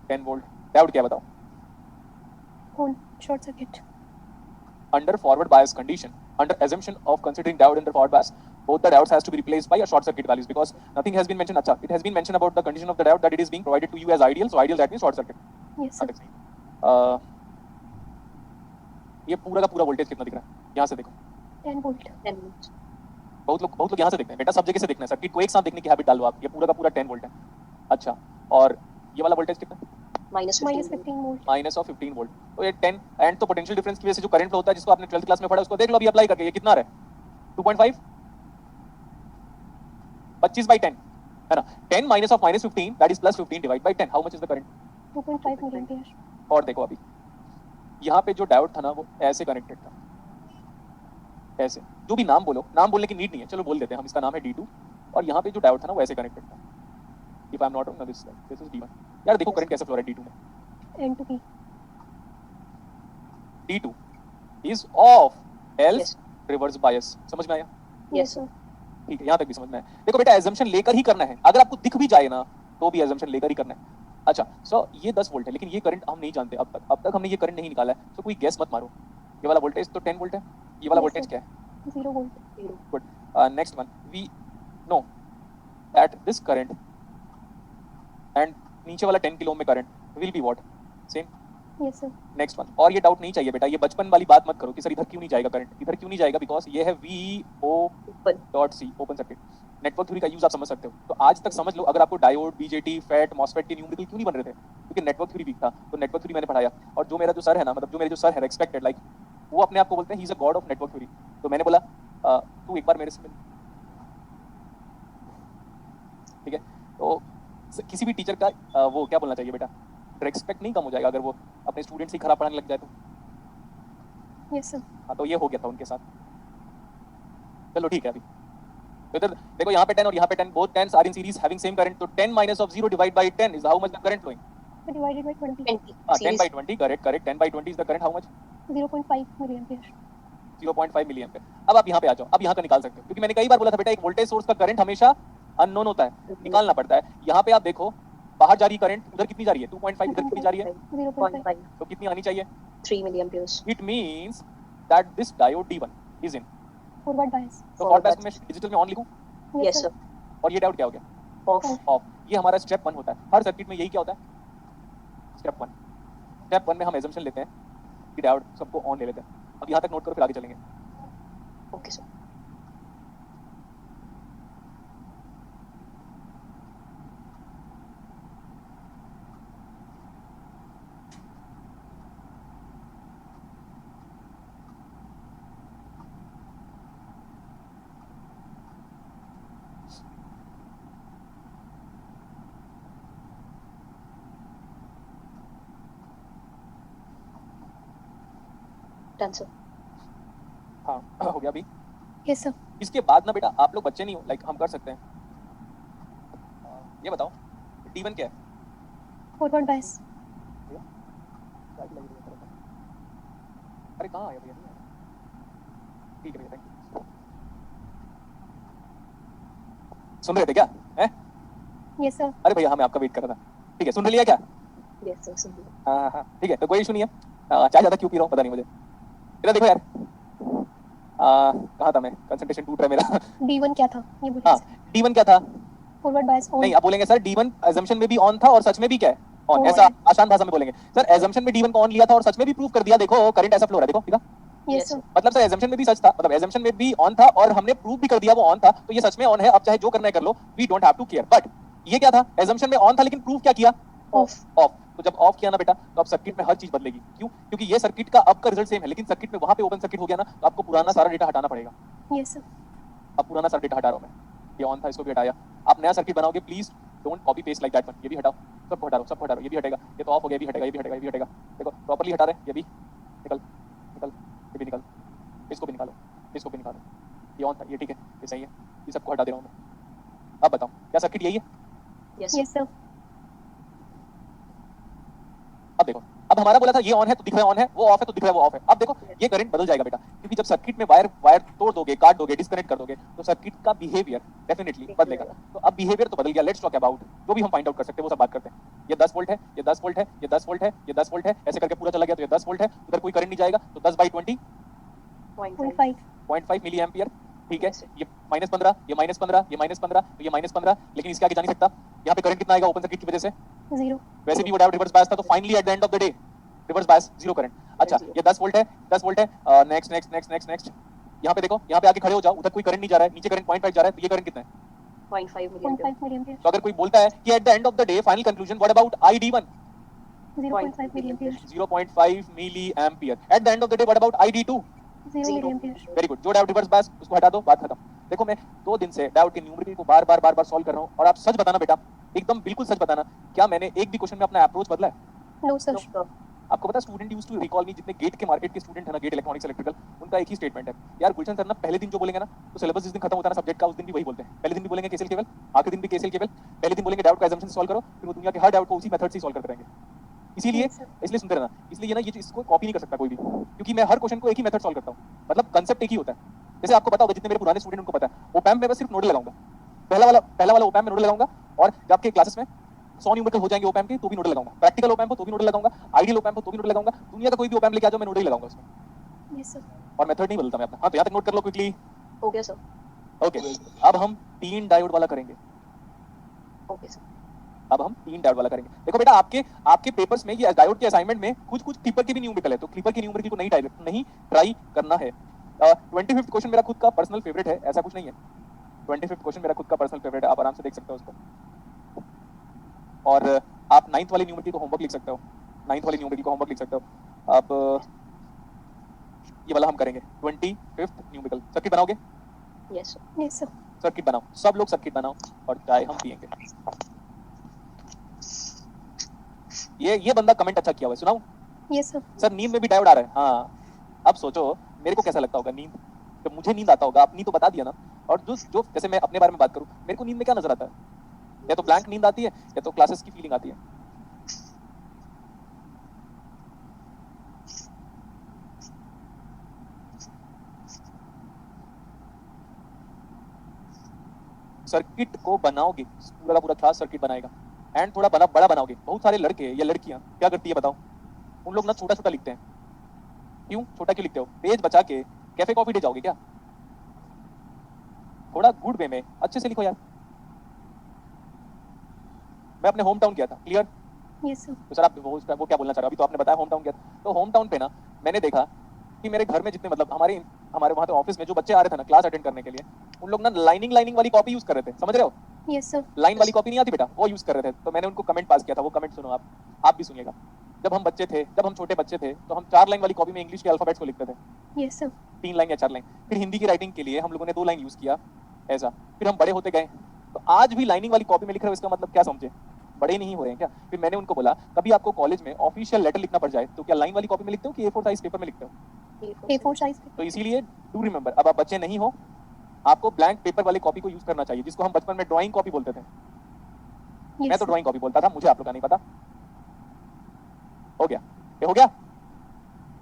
10 volt. Diode क्या बताओ? On short circuit. Under forward bias condition, under assumption of considering diode under forward bias, both the diodes has to be replaced by a short circuit values, because nothing has been mentioned. Acha, it has been mentioned about the condition of the diode that it is being provided to you as ideal, so ideal that means short circuit. Yes sir. ये पूरा का पूरा voltage कितना दिख रहा है यहाँ से देखो 10 वोल्ट 10 volts. बहुत लोग यहाँ से देखते हैं बेटा सब जगह से देखना है सर्किट को एक साथ देखने की हैबिट डालो आप ये पूरा का पूरा 10 वोल्ट है अच्छा और ये वाला वोल्टेज कितना Minus 15 volt. -15 volt minus of 15 volt तो ये 10 एंड तो पोटेंशियल डिफरेंस की वजह से जो करंट फ्लो होता है जिसको आपने 12th क्लास में पढ़ा उसको देख लो अभी अप्लाई करके ये कितना आ रहा है 2.5 25/10 है ना 10 minus of -15 that is +15 divide by 10 how much is the current 2.5 milli ampere और देखो अभी यहाँ पे जो डायोड था ना वो ऐसे कनेक्टेड था ऐसे जो भी नाम बोलो नाम बोलने की नीड नहीं है चलो बोल देते हैं हम इसका नाम है D2 और यहाँ पे जो डायोड था ना वो ऐसे कनेक्टेड था if I am not wrong this is D1 यार देखो करंट कैसे फ्लो रहा है D2 में and to p D2 is off else Yes. reverse bias समझ में आया Yes, sir. ठीक है यहाँ तक भी समझ में आया देखो बेटा एजम्पशन लेकर ही करना है अगर आपको दिख भी जाए ना तो भी एजम्पशन लेकर ही करना है अच्छा सो ये 10 वोल्ट है लेकिन ये करंट हम नहीं जानते अब तक हमने ये करंट नहीं निकाला है तो कोई गैस मत मारो ये वाला वोल्टेज तो 10 वोल्ट है ये वाला Yes, वोल्टेज sir. क्या है 0 volt good next one we know at this current and नीचे वाला 10 किलो ओम में current will be what same yes sir next one और ये डाउट नहीं चाहिए बेटा ये बचपन वाली बात मत करो कि सर इधर क्यों नहीं जाएगा करंट इधर क्यों नहीं जाएगा बिकॉज ये है VO.C open circuit network theory का यूज आप समझ सकते हो तो आज तक समझ लो अगर आपको डायोड बीजेटी फैट मॉसफेट के न्यूमेरिकल क्यों नहीं बन रहे थे क्योंकि नेटवर्क थ्योरी वीक था तो नेटवर्क थ्योरी मैंने पढ़ाया और जो मेरा जो सर है ना मतलब जो मेरे जो सर है एक्सपेक्टेड लाइक वो अपने आप को बोलते हैं he is a God of network theory तो मैंने बोला तू एक बार मेरे से मिल ठीक है तो किसी भी टीचर का वो क्या बोलना चाहिए बेटा रेस्पेक्ट नहीं कम हो जाएगा अगर वो अपने स्टूडेंट से खराब पढ़ाने लग जाए तो यस सर हाँ तो ये हो गया था उनके साथ चलो ठीक है अभी तो इधर देखो यहाँ पे 10 और यहाँ पे 10 both 10s are in series having same current तो 10 minus of 0 divide by 10 is how much the current flowing divided by 20 20. 10 Series. by 20 correct 10 by 20 is the current how much 0.5 milli ampere 0.5 milli ampere अब आप यहाँ पे आ जाओ अब यहाँ का निकाल सकते हो क्योंकि मैंने कई बार बोला था बेटा एक वोल्टेज सोर्स का करंट हमेशा अननोन होता है निकालना पड़ता है यहाँ पे आप देखो बाहर जा रही करंट उधर कितनी जा रही है 2.5 इधर कितनी जा रही है 0.5 0.5. तो कितनी आनी चाहिए 3 milliamperes. It means that this diode D1 is in forward bias तो फॉरवर्ड बायस में डिजिटल में ऑन लिखूं Yes, sir. और ये डायोड क्या हो गया Off. ऑफ ये हमारा स्टेप 1 होता है हर सर्किट में यही क्या होता है स्टेप 1 में हम एजम्पशन लेते हैं कि डायोड सबको ऑन ले लेते हैं अब यहाँ तक नोट करो फिर आगे चलेंगे Okay, sir. Done, sir. हाँ हो गया अभी यस सर इसके बाद ना बेटा आप लोग बच्चे नहीं हो लाइक हम कर सकते हैं ये बताओ D1 क्या है फॉरवर्ड बायस अरे कहाँ आया भैया ठीक है भैया थैंक यू सुन रहे थे क्या हैं यस सर अरे भैया मैं आपका वेट कर रहा था ठीक है सुन लिया क्या Yes, sir. Simple. हाँ ठीक है तो कोई इशू नहीं है चाय ज़्यादा क्यों पी रहा हूँ पता नहीं मुझे इधर देखो यार कहाँ था मैं कंसंट्रेशन टूट रहा है मेरा D1 क्या था ये हाँ बोलिए D1 क्या था फॉरवर्ड बायस ऑन नहीं आप बोलेंगे सर D1 assumption में भी ऑन था और सच में भी क्या है ऑन On. ऐसा आसान भाषा में बोलेंगे सर assumption में D1 को ऑन लिया था और सच में भी प्रूव कर दिया देखो करंट ऐसा फ्लो रहा है देखो ठीक है यस सर मतलब सर assumption में भी सच था मतलब assumption में भी ऑन था और हमने प्रूव भी कर दिया वो ऑन था तो ये सच में ऑन है अब चाहे जो करना है कर लो we don't have to care but ये क्या था assumption में ऑन था लेकिन प्रूव क्या किया Off. ऑफ तो जब ऑफ किया ना बेटा तो अब सर्किट में हर चीज बदलेगी क्यों क्योंकि ये सर्किट का अब का रिजल्ट सेम है लेकिन सर्किट में वहां पे ओपन सर्किट हो गया ना तो आपको पुराना सारा डेटा हटाना पड़ेगा यस सर अब पुराना सारा डेटा हटा रहा हूं मैं ये ऑन था इसको भी हटाया आप नया सर्किट बनाओगे please don't copy paste like that one ये भी हटाओ सबको हटा दो ये भी हटेगा ये तो ऑफ हो गया ये भी हटेगा ये भी हटेगा ये भी हटेगा देखो प्रॉपर्ली हटा रहे ये भी निकल निकल ये भी निकल इसको भी निकालो इसको भी निकालो ये ऑन था ये ठीक है ये सही है ये सबको हटा दे रहा हूं मैं अब बताओ क्या सर्किट यही है Yes, sir. यस सर अब देखो अब हमारा बोला था ये ऑन है तो दिख रहा है ऑन है वो ऑफ है तो दिख रहा है वो ऑफ है अब देखो ये करंट बदल जाएगा बेटा क्योंकि जब सर्किट में वायर तोड़ दोगे काट दोगे डिस्कनेक्ट कर दोगे तो सर्किट का बिहेवियर डेफिनेटली बदलेगा तो अब बिहेवियर तो बदल गया लेट्स टॉक अबाउट जो भी हम फाइंड आउट कर सकते हैं वो सब बात करते हैं ये 10 वोल्ट है ये 10 वोल्ट है ये 10 वोल्ट है ये 10 वोल्ट है ऐसे करके पूरा चला गया तो ये 10 वोल्ट है उधर कोई करंट नहीं जाएगा तो 10/20 Point 0.5 five. 0.5 मिली एम्पियर ठीक है ये -15 ये -15 ये -15 तो ये -15 लेकिन इसके आगे जा नहीं सकता यहाँ पे करंट कितना आएगा ओपन सर्किट की वजह से 0 वैसे भी वो डायोड रिवर्स बायस था तो finally at the end of the day reverse bias, zero current. अच्छा, Zero. ये 10 वोल्ट है, 10 वोल्ट है। Next next next next next, यहाँ पे देखो, यहाँ पे आके खड़े हो जाओ, उधर कोई करंट नहीं जा रहा है, नीचे करंट 0.5 जा रहा है, तो ये करंट कितना है? 0.5 million. 0.5 milliampere. तो अगर कोई बोलता है कि at the end of the day final conclusion what about ID1? 0.5 milliampere. 0.5 milli ampere. At the end of the day what about ID2? 0 milliampere. Very good. जो डायोड रिवर्स बायस, उसको हटा दो, बात खत्म। देखो मैं 2 दिन से डायोड के न्यूमेरिकल को बार बार सॉल्व कर रहा हूँ, और आप सच बताना बेटा, एकदम बिल्कुल सच बताना, क्या मैंने एक भी क्वेश्चन में अपना अप्रोच बदला है? No, sir. No, sir. आपको पता है student used to recall me, जितने गेट के मार्केट के स्टूडेंट है ना, गेट इलेक्ट्रॉनिक्स इलेक्ट्रिकल, उनका एक ही स्टेटमेंट है, यार गुलशन सर ना पहले दिन जो बोलेंगे ना, तो सिलेबस जिस दिन खत्म होता है ना सब्जेक्ट का, उस दिन भी वही बोलते हैं। पहले दिन भी बोलेंगे केसीएल केवल, आखिरी दिन भी केसीएल केवल। पहले दिन बोलेंगे डाउट का असम्पशन सॉल्व करो, फिर वो दुनिया के हर डाउट को उसी मेथड से सॉल्व करते रहेंगे। इसीलिए Yes, sir. इसलिए सुनते रहना, इसलिए ना ये इसको कॉपी नहीं कर सकता कोई भी, क्योंकि मैं हर क्वेश्चन को एक ही मेथड सॉल्व करता हूँ, मतलब कंसेप्ट एक ही होता है। जैसे आपको पता होगा, जितने मेरे पुराने स्टूडेंट उनको पता है, ओपैम्प में बस सिर्फ नोडल लगाऊंगा, पहला वाला ओपैम्प में नोडल लगाऊंगा, और जब आपके क्लासेस में 100 न्यूमेरिकल हो जाएंगे ओपैम्प के, तो भी नोडल लगाऊंगा, प्रैक्टिकल ओपैम्प हो तो भी नोडल लगाऊंगा, आइडियल ओपैम्प हो तो भी नोडल लगाऊंगा, दुनिया का कोई भी ओपैम्प लेके आ जाओ, मैं नोडल ही लगाऊंगा उसमें, Yes, sir. और मेथड नहीं बदलता मैं अपना। हाँ, तो यहाँ तक नोट कर लो क्विकली। हो गया सर। ओके, अब हम 3 डायोड वाला करेंगे। Okay sir. अब हम 3 डायोड वाला करेंगे। देखो बेटा, आपके पेपर्स में ये डायोड के असाइनमेंट में कुछ क्लिपर के भी न्यूमेरिकल है, तो क्लिपर के न्यूमेरिकल को नहीं ट्राई करना है। 25th क्वेश्चन मेरा खुद का पर्सनल फेवरेट है, ऐसा कुछ नहीं है। 25th क्वेश्चन मेरा खुद का पर्सनल फेवरेट है, आप आराम से देख सकते हो उसको। और आप 9th वाले न्यूमेरिकल को होमवर्क लिख सकते हो, 9th वाले न्यूमेरिकल को होमवर्क लिख सकते हो। अब ये वाला हम करेंगे 25th न्यूमेरिकल। सर्किट बनाओगे? Yes sir. Yes, sir. Circuit बनाओ, सब लोग सर्किट बनाओ, और चाय हम पियेंगे। ये बंदा कमेंट अच्छा किया हुआ है, सुनाऊं? Yes, sir. सर नींद में भी डायोड आ रहा है। हाँ, अब सोचो मेरे को कैसा लगता होगा नींद, जब मुझे नींद आता होगा। आपने तो बता दिया ना। और जो जैसे मैं अपने बारे में बात करूं, मेरे को नींद में क्या नजर आता है? या तो ब्लैंक नींद आती है, या तो क्लासेस की फीलिंग आती है। सर्किट को बनाओगे, पूरा का पूरा क्लास सर्किट बनाएगा, एंड थोड़ा बड़ा बनाओगे। बहुत सारे लड़के या लड़कियां क्या करती है बताओ? उन लोग ना छोटा छोटा लिखते हैं। क्यों छोटा क्यों लिखते हो? पेज बचा के कैफे कॉफी डे जाओगे क्या? थोड़ा गुड वे में अच्छे से लिखो यार। मैं अपने होम टाउन गया था, क्लियर? Yes, sir. तो सर आप वो क्या बोलना चाह रहे हो? अभी तो आपने बताया होम टाउन गया था। तो होम टाउन पे ना मैंने देखा कि मेरे घर में जितने, मतलब हमारे वहाँ पे ऑफिस में जो बच्चे आ रहे थे ना क्लास अटेंड करने के लिए, उन लोग ना लाइनिंग वाली कॉपी यूज कर रहे थे, समझ रहे हो? Yes, sir. लाइन वाली कॉपी नहीं आती बेटा, वो यूज कर रहे थे। तो मैंने उनको कमेंट पास किया था, वो कमेंट सुनो आप भी सुनिएगा। जब हम छोटे बच्चे थे, तो हम 4 लाइन वाली कॉपी में इंग्लिश के अल्फाबेट्स को लिखते थे, Yes, sir. 3 लाइन या 4 लाइन। फिर हिंदी की राइटिंग के लिए हम लोगों ने 2 लाइन यूज किया, ऐसा। फिर हम बड़े होते गए, तो आज भी लाइनिंग वाली कॉपी में लिख रहे हो, इसका मतलब क्या समझे? बड़े नहीं हो रहे हैं क्या? फिर मैंने उनको बोला, कभी आपको कॉलेज में ऑफिशियल लेटर लिखना पड़ जाए, तो क्या लाइन वाली कॉपी में लिखते हो कि A4 साइज पेपर में लिखते हो? A4 size. तो इसीलिए डू रिमेंबर, अब आप बच्चे नहीं हो, आपको ब्लैंक पेपर वाली कॉपी को यूज करना चाहिए, जिसको हम बचपन में ड्राइंग कॉपी बोलते थे। मैं Yes, तो sir. ड्राइंग कॉपी बोलता था, मुझे आप लोग का नहीं पता। हो गया? ये हो गया?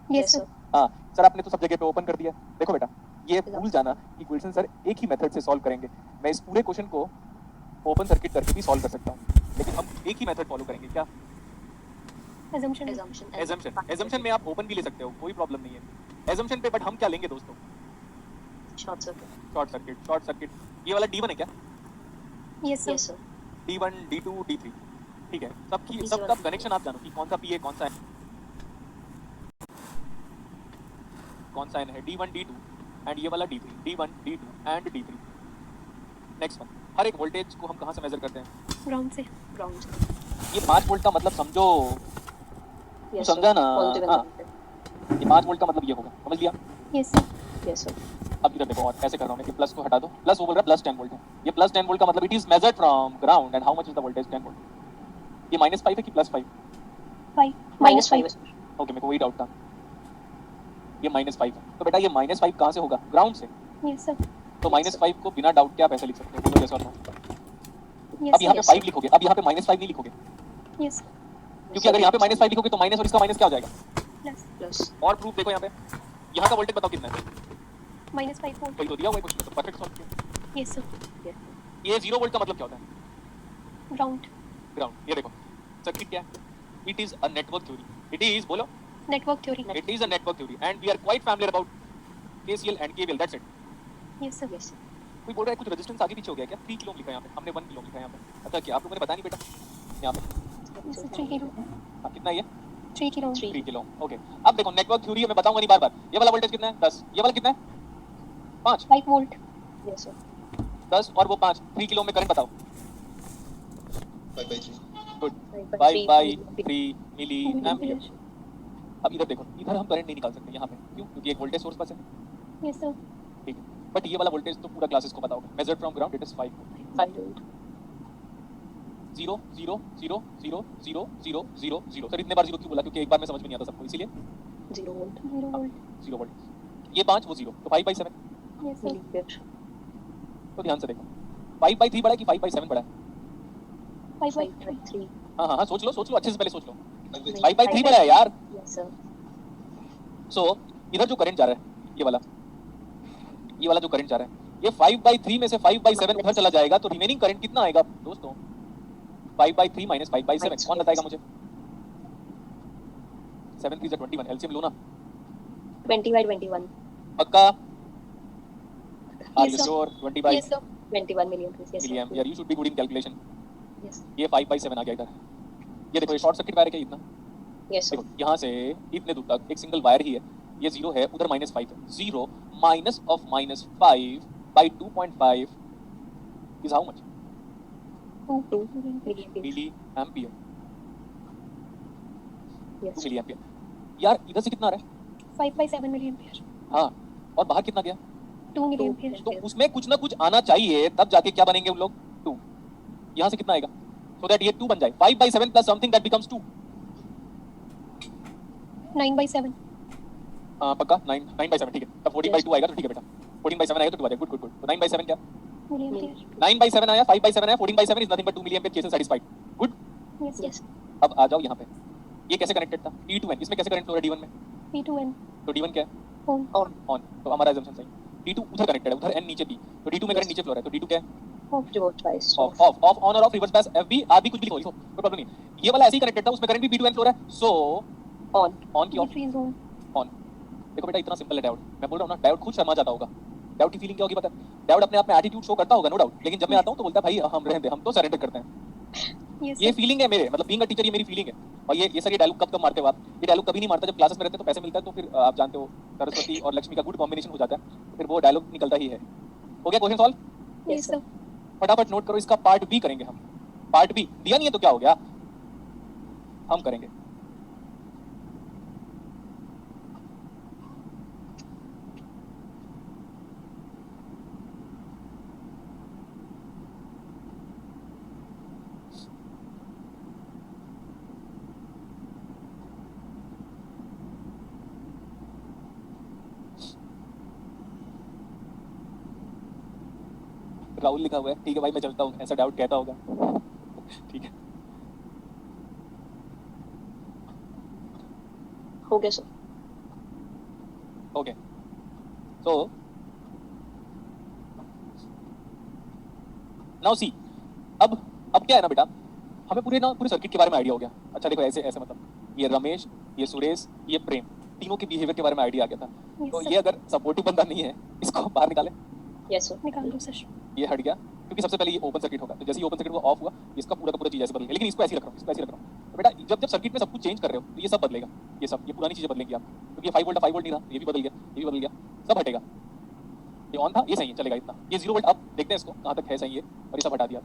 Yes, sir. हाँ सर, आपने तो सब जगह पे ओपन कर दिया। देखो बेटा, ये भूल जाना कि गुलशन सर एक ही मेथड से सॉल्व करेंगे। मैं इस पूरे क्वेश्चन को ओपन सर्किट करके भी सॉल्व कर सकता हूँ, लेकिन हम एक ही मेथड फॉलो करेंगे। क्या? Assumption. एजम्पशन में आप ओपन भी ले सकते हो, कोई प्रॉब्लम नहीं है एजम्पशन पे। बट हम क्या लेंगे दोस्तों? Short circuit. Short circuit. ये वाला D1 है क्या? Yes, sir. Yes sir. D1 D2 D3, ठीक है। D1 सबका कनेक्शन आप जानो कि कौन सा P है, कौन सा N है। D1 D2 एंड ये वाला D3, D1 D2 and D3। Next one, हर एक वोल्टेज को हम कहाँ से मेजर करते हैं? Ground से. ग्राउंड। ये 5 वोल्ट का मतलब समझो, यस समझा ना? हाँ। सर। ये 5 वोल्ट का मतलब ये होगा, समझ लिया? Yes, sir. Yes sir. अब इधर देखो, और ऐसे कर रहा हूँ मैं कि प्लस को हटा दो, प्लस वो बोल रहा है प्लस 10 वोल्ट है। ये प्लस 10 वोल्ट का मतलब it is measured from ground and how much is the voltage? 10 volt. ये -5 है कि +5? 5. -5 है सर। ओके, मेरे को वही डाउट था। ये -5 है, तो बेटा ये -5 कहाँ से होगा? ग्राउंड से। Yes, sir. तो -5 को बिना डाउट के आप ऐसे लिख सकते हो, बोलो yes or no? Yes, अब यहाँ पे yes, 5 लिखोगे, अब यहाँ पे -5 नहीं लिखोगे, Yes, sir. क्योंकि अगर यहाँ पे -5 लिखोगे तो माइनस और इसका माइनस क्या हो जाएगा? Plus. प्लस। और प्रूफ देखो यहाँ पे, यहाँ का वोल्टेज बताओ कितना है? -5 volt. वही तो दिया हुआ है क्वेश्चन में, तो परफेक्ट सॉल्व किया। Yes, sir. ये 0 वोल्ट का मतलब क्या होता है? Ground. ग्राउंड। ये देखो सर्किट क्या है? It is a network theory. It is, बोलो, Network theory. It is a network theory and we are quite familiar about KCL and KVL, that's it. Yes, sir. Yes sir. कोई बोल रहा है कुछ रेजिस्टेंस आगे पीछे हो गया क्या? 3 किलो लिखा है यहाँ पे, हमने 1 किलो लिखा है यहाँ पे। अच्छा क्या आप लोगों ने बताया नहीं बेटा? यहाँ पे Yes, sir. 3 kilo. हाँ, कितना है ये? 3 किलो 3 किलो ओके। अब देखो नेटवर्क थ्योरी मैं बताऊंगा नहीं बार बार। ये वाला वोल्टेज कितना है 10, ये वाला कितना है 5, 5 वोल्ट यस सर 10 और वो 5, 3 किलो में करंट बताओ। 5/3 गुड 5/3 मिली एम्पियर। अब इधर देखो, इधर हम करंट नहीं निकाल सकते यहाँ पे, क्यों? क्योंकि एक वोल्टेज सोर्स पास है, यस सर ठीक है। बट ये वाला वोल्टेज तो पूरा क्लासेस को पता होगा, measured from ground it is 5 5 volt 0 0 0 0 0 0 0 0। Sir इतने बार 0 क्यों बोला? क्योंकि एक बार में समझ में नहीं आता सबको, इसीलिए 0 वोल्ट 0 वोल्ट 0 वोल्ट। ये 5 वो 0, तो 5/7। यस सर मिलीएम्पियर तो ध्यान से देखो 5/3 बड़ा है कि 5/7 बड़ा है? 5/3 हाँ हाँ हाँ, सोच लो अच्छे से, पहले सोच लो। 5/3 बड़ा है यार। यस सर सो इधर जो करंट जा रहा है ये वाला जो करंट जा रहा है, ये 5/3 में से 5/7 उधर चला जाएगा, तो रिमेनिंग करंट कितना आएगा दोस्तों? 5/3 माइनस 5/7। कौन बताएगा मुझे? 7 3 21, एलसीएम लो ना 20/21 पक्का? Are Yes, you sir. Sure? 20 yes sir 21 milliampere yes milliampere. You should be good in calculation. Yes ये 5/7 आ गया इधर। ये देखो ये शॉर्ट सर्किट वायर है क्या इतना? यस देखो यहाँ से इतने दूर तक एक सिंगल वायर ही है, ये 0 है, उधर -5 है। 0 minus of -5/2.5 is how much? 2 milliampere milli ampere. 2 yes milli ampere. यार इधर से कितना आ रहा है? 5/7 मिलीएम्पियर हाँ, और बाहर कितना गया? 2 मिलीएम्पियर तो उसमें कुछ ना कुछ आना चाहिए, तब जाके क्या बनेंगे उन लोग? 2। यहाँ से कितना आएगा? सो दैट ये 2 बन जाए। 5/7 प्लस समथिंग दैट बिकम्स 2। 9/7 पक्का 9/7 ठीक है। तब 14/2 आएगा तो ठीक है बेटा। 14/7 आएगा तो 2 आ जाएगा। गुड। तो 9/7 क्या? मिलीएम्पियर 9/7 आया, 5/7 आया, 14/7 is nothing but 2 milli ampere. Case satisfied. Good. Yes yes अब आ जाओ यहाँ पे, ये कैसे कनेक्टेड था? T2N, इसमें कैसे करंट फ्लो है D1 में? P2N तो D1 क्या है? On on. तो हमारा assumption सही। D2 उधर कनेक्टेड है, उधर N नीचे P, तो D2 में करंट नीचे फ्लो रहा है, तो D2 क्या है? रिवर्स बायस ऑफ ऑन और of, reverse bias, FB RB कुछ भी लिखो, कोई प्रॉब्लम नहीं। ये वाला ऐसे ही कनेक्टेड था, उसमें करंट भी P2N फ्लो रहा है, सो ऑन की ऑफ। Free zone on. देखो बेटा इतना सिंपल है डायोड। मैं बोल रहा हूँ ना, डायोड खुद शर्मा जाता होगा। डायोड की फीलिंग क्या होगी पता है? डायोड अपने आप में एटीट्यूड शो करता होगा नो डाउट, लेकिन जब मैं आता हूँ तो बोलता है भाई हम रहने दे, हम तो सरेंडर करते हैं। यस ये फीलिंग है मेरे, मतलब बीइंग अ टीचर ये मेरी फीलिंग है। और ये सर ये डायलॉग कब मारते हो आप? ये डायलॉग कभी नहीं मारता जब क्लासेस में रहते हैं तो पैसे मिलता है, तो फिर आप जानते हो सरस्वती और लक्ष्मी का गुड कॉम्बिनेशन हो जाता है, तो फिर वो डायलॉग निकलता ही है। हो गया क्वेश्चन सॉल्व? यस सर फटाफट नोट करो, इसका पार्ट बी करेंगे हम। पार्ट बी दिया नहीं है तो क्या हो गया, हम करेंगे। राहुल लिखा हुआ है, ठीक है भाई मैं चलता हूँ, ऐसा डाउट कहता होगा। ठीक है हो गया sir okay. So now see, अब क्या है ना बेटा, हमें पूरे सर्किट के बारे में आइडिया हो गया। अच्छा देखो ऐसे मतलब ये रमेश, ये सुरेश, ये प्रेम, तीनों के बिहेवियर के बारे में आइडिया आ गया था। तो ये अगर सपोर्टिव बंदा नहीं है, इसको बाहर निकाले। यस सर निकाल दो सर ये हट गया, क्योंकि सबसे पहले ये ओपन सर्किट होगा, तो जैसे ही ओपन सर्किट ऑफ हुआ, इसका पूरा का पूरा चीज ऐसे बदल गया। लेकिन इसको ऐसे ही रख रहा हूँ, तो बेटा जब सर्किट में सब कुछ चेंज कर रहे हो तो ये सब बदलेगा, ये पुरानी चीजें बदलेंगी आप, क्योंकि ये 5 वोल्ट 5 वोल्ट नहीं था, ये भी बदल गया, ये भी बदल गया, सब हटेगा। ये ऑन था, ये सही है, चलेगा इतना। ये 0 वोल्ट, अब देखते हैं इसको कहाँ तक है सही है, और ये सब हटा दिया।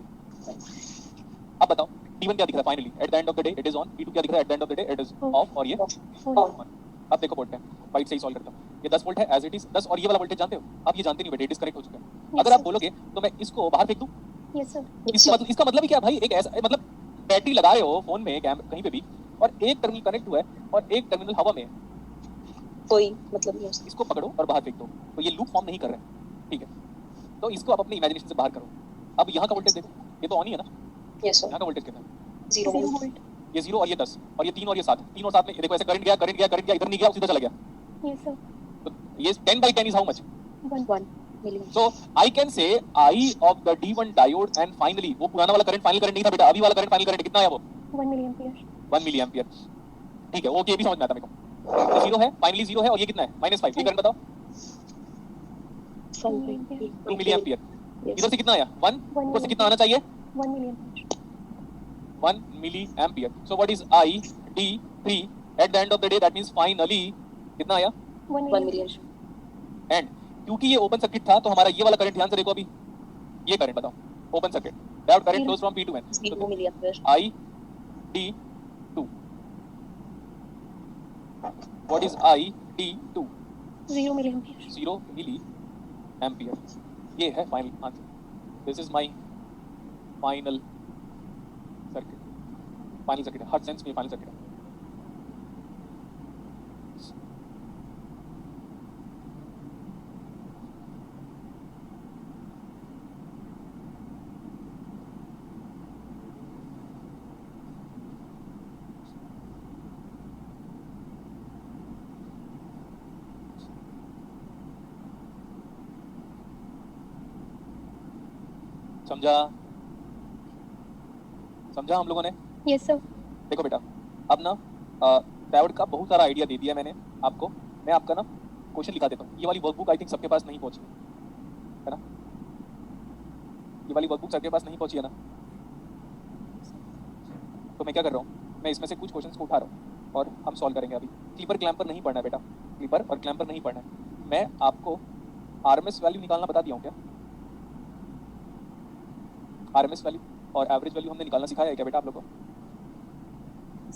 अब बताओ T1 क्या दिख रहा है finally at the end of the day it is on, T2 क्या दिख रहा है eight the end of the day it is of, और ये ऑन अब देखो बोलते हैं वाइट से ही सॉल्व करता हूँ। ये 10 वोल्ट है एज इट इज 10, और ये वाला वोल्टेज जानते हो आप? ये जानते नहीं बेटे, डिस्कनेक्ट हो चुका है। अगर आप बोलोगे तो मैं इसको बाहर फेंक दूं, यस सर इसका मतलब ही क्या भाई? एक ऐसा मतलब बैटरी लगा रहे हो फोन में कहीं पे भी, और एक टर्मिनल कनेक्ट हुआ है और एक टर्मिनल हवा में है, कोई मतलब नहीं इसको पकड़ो और बाहर फेंक दो, तो ये लूप फॉर्म नहीं कर रहे हैं, ठीक है? तो इसको आप अपनी इमेजिनेशन से बाहर करो। अब यहाँ का वोल्टेज देखो, ये तो ऑन ही है ना, यस सर यहाँ का वोल्टेज कितना है? 0 0 वोल्ट वोल्ट ये 0 और ये 10 और ये 3 और ये 7, 3 और 7 में देखो ऐसे करंट गया, इधर नहीं गया, सीधा चला गया। यस सर तो ये 10/10 is how much? 1 milliampere So I can say I of the D1 diode and finally वो पुराना वाला करंट फाइनल करंट नहीं था बेटा, अभी वाला करंट फाइनल करंट कितना है वो? 1 मिलीएम्पियर 1 मिली एम्पियर। ठीक है, ओके, ये भी समझ में आता मेरे को। तो 0 है, फाइनली 0 है, और ये कितना है? -5। ये करंट बताओ। 2 मिली एम्पियर। इधर से कितना आया? 1। ऊपर से कितना आना चाहिए? 1 milliampere 1 milli ampere. So what is I D3 at the end of the day that means finally कितना आया 1 1 million. million. एंड क्योंकि ये ओपन सर्किट था तो हमारा ये वाला करंट ध्यान से देखो अभी ये करंट बताओ open circuit diode current flows from P to N 0 milliampere. I D2 what is I D2 0 milliampere. 0 milli ampere ये है final answer this is my final circuit है हर सेंस में फाइनल सर्किट है समझा हम लोगों ने Yes, sir. देखो बेटा अब ना डायोड का बहुत सारा आइडिया दे दिया मैंने आपको मैं आपका ना क्वेश्चन लिखा देता हूँ ये वाली वर्कबुक आई थिंक सबके पास नहीं पहुंची है ना ये वाली वर्कबुक सबके पास नहीं पहुंची है ना तो मैं क्या कर रहा हूँ मैं इसमें से कुछ क्वेश्चंस को उठा रहा हूँ और हम सॉल्व करेंगे अभी क्लिपर क्लैम्पर नहीं पढ़ना है बेटा क्लिपर और क्लैम्पर नहीं पढ़ना है मैं आपको आरएमएस वैल्यू निकालना बता दिया हूँ क्या आरएमएस वैल्यू और एवरेज वैल्यू हमने निकालना सिखाया है क्या बेटा आप लोगों को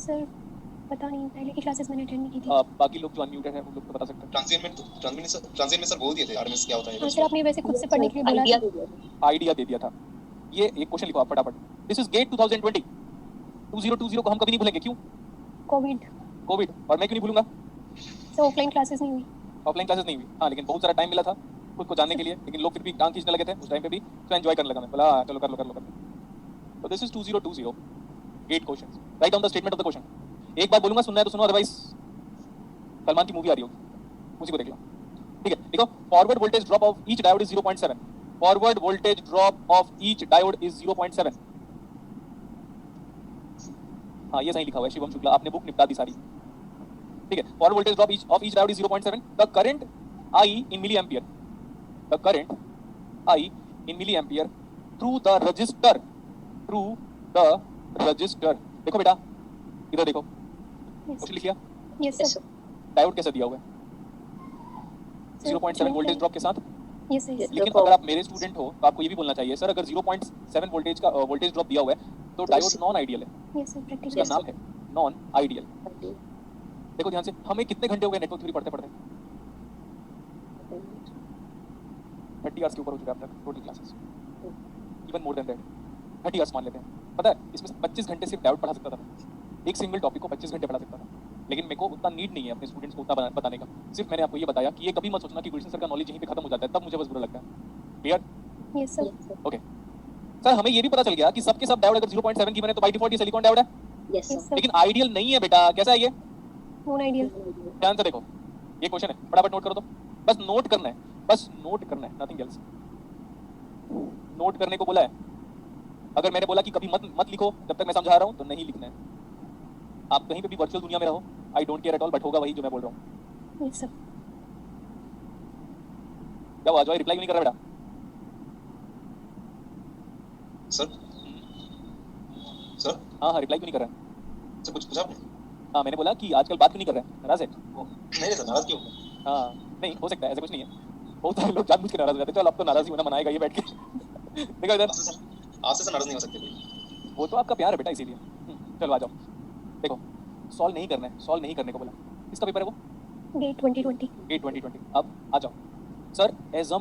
Sir, पता नहीं पहले की क्लासेस मैंने अटेंड नहीं की थी. बाकी लोग जो अनम्यूटेड हैं वो लोग तो बता सकते हैं ट्रांजिएंट में सर बोल दिए थे आरएमएस क्या होता है हाँ सर आपने वैसे खुद से पढ़ने के लिए बोला आइडिया था. दे दिया. आइडिया दे दिया था ये एक क्वेश्चन लिखो आप फटाफट दिस इज गेट 2020 2020 को हम कभी नहीं भूलेंगे क्यों कोविड. कोविड और मैं क्यों नहीं भूलूंगा सर ऑफलाइन क्लासेस नहीं हुई. ऑफलाइन क्लासेस नहीं हुई हाँ लेकिन बहुत सारा टाइम मिला था खुद को जानने के लिए लेकिन लोग फिर भी टांग खींचने लगे थे उस टाइम पे भी तो एंजॉय करने लगा मैं बोला चलो कर लो तो दिस is 2020 8 questions write down the statement of the question एक बार बोलूंगा सुनना है तो सुनो अदरवाइज सलमान की मूवी आ रही होगी उसी को देख लो ठीक है देखो forward voltage drop of each diode is 0.7 forward voltage drop of each diode is 0.7 हाँ ये सही लिखा हुआ है शिवम शुक्ला आपने बुक निपटा दी सारी ठीक है forward voltage drop of each diode is 0.7 the current I in milliampere the current I in milliampere through the resistor देखो बेटा इधर देखो क्वेश्चन लिख लिया Yes Yes, sir. sir. Diode कैसे दिया हुआ है Sir, 0.7 वोल्टेज ड्रॉप के साथ Yes sir. Yes. लेकिन अगर आप मेरे स्टूडेंट हो तो आपको ये भी बोलना चाहिए सर अगर 0.7 वोल्टेज का वोल्टेज ड्रॉप दिया हुआ है तो डायोड नॉन आइडियल है Yes sir. उसका Practical. नाम है नॉन आइडियल देखो ध्यान से हमें कितने घंटे हो गए नेटवर्क थ्योरी पढ़ते 30 आवर्स के ऊपर हो चुका है अब तक total classes even more than that 30 hours मान लेते हैं पता है इसमें से 25 घंटे सिर्फ डायोड पढ़ा सकता था एक सिंगल टॉपिक को 25 घंटे पढ़ा सकता था लेकिन मेरे को उतना नीड नहीं है अपने स्टूडेंट्स को उतना बताने का सिर्फ मैंने आपको ये बताया कि ये कभी मत सोचना कि गुलशन सर का नॉलेज यहीं पे खत्म हो जाता है तब मुझे बस बुरा लगता है clear Yes sir. Okay sir हमें ये भी पता चल गया कि सबके सब डायोड अगर 0.7 की बने तो बाय डिफॉल्ट ये सिलिकॉन डायोड है Yes, Yes sir. sir. लेकिन आइडियल नहीं है बेटा कैसा है ये Non ideal. ध्यान से देखो ये क्वेश्चन है फटाफट नोट करो तो बस नोट करना है नथिंग एल्स नोट करने को बोला है अगर मैंने बोला कि कभी मत लिखो जब तक मैं समझा रहा हूं तो नहीं लिखना है आप कहीं पे भी वर्चुअल दुनिया में रहो I don't care at all but होगा वही जो मैं बोल रहा हूं Yes sir. क्या आ जाओ रिप्लाई नहीं कर रहा बेटा सर हाँ रिप्लाई क्यों नहीं कर रहा है सर कुछ पूछा आपने हाँ मैंने बोला कि आजकल बात क्यों नहीं कर रहे हैं नाराज है नहीं सर नाराज क्यों हाँ नहीं हो सकता है ऐसा कुछ नहीं है बहुत सारे लोग जानबूझ के नाराज हो जाते हैं चल अब तो नाराज ही होना मनाएगा ये बैठ के देखो इधर आपसे सर नाराज नहीं हो सकते कोई वो तो आपका प्यार है बेटा इसीलिए चलो आ जाओ देखो सॉल्व नहीं करने को बोला किसका पेपर है वो Gate 2020. 8 2020 अब आ जाओ सर एजम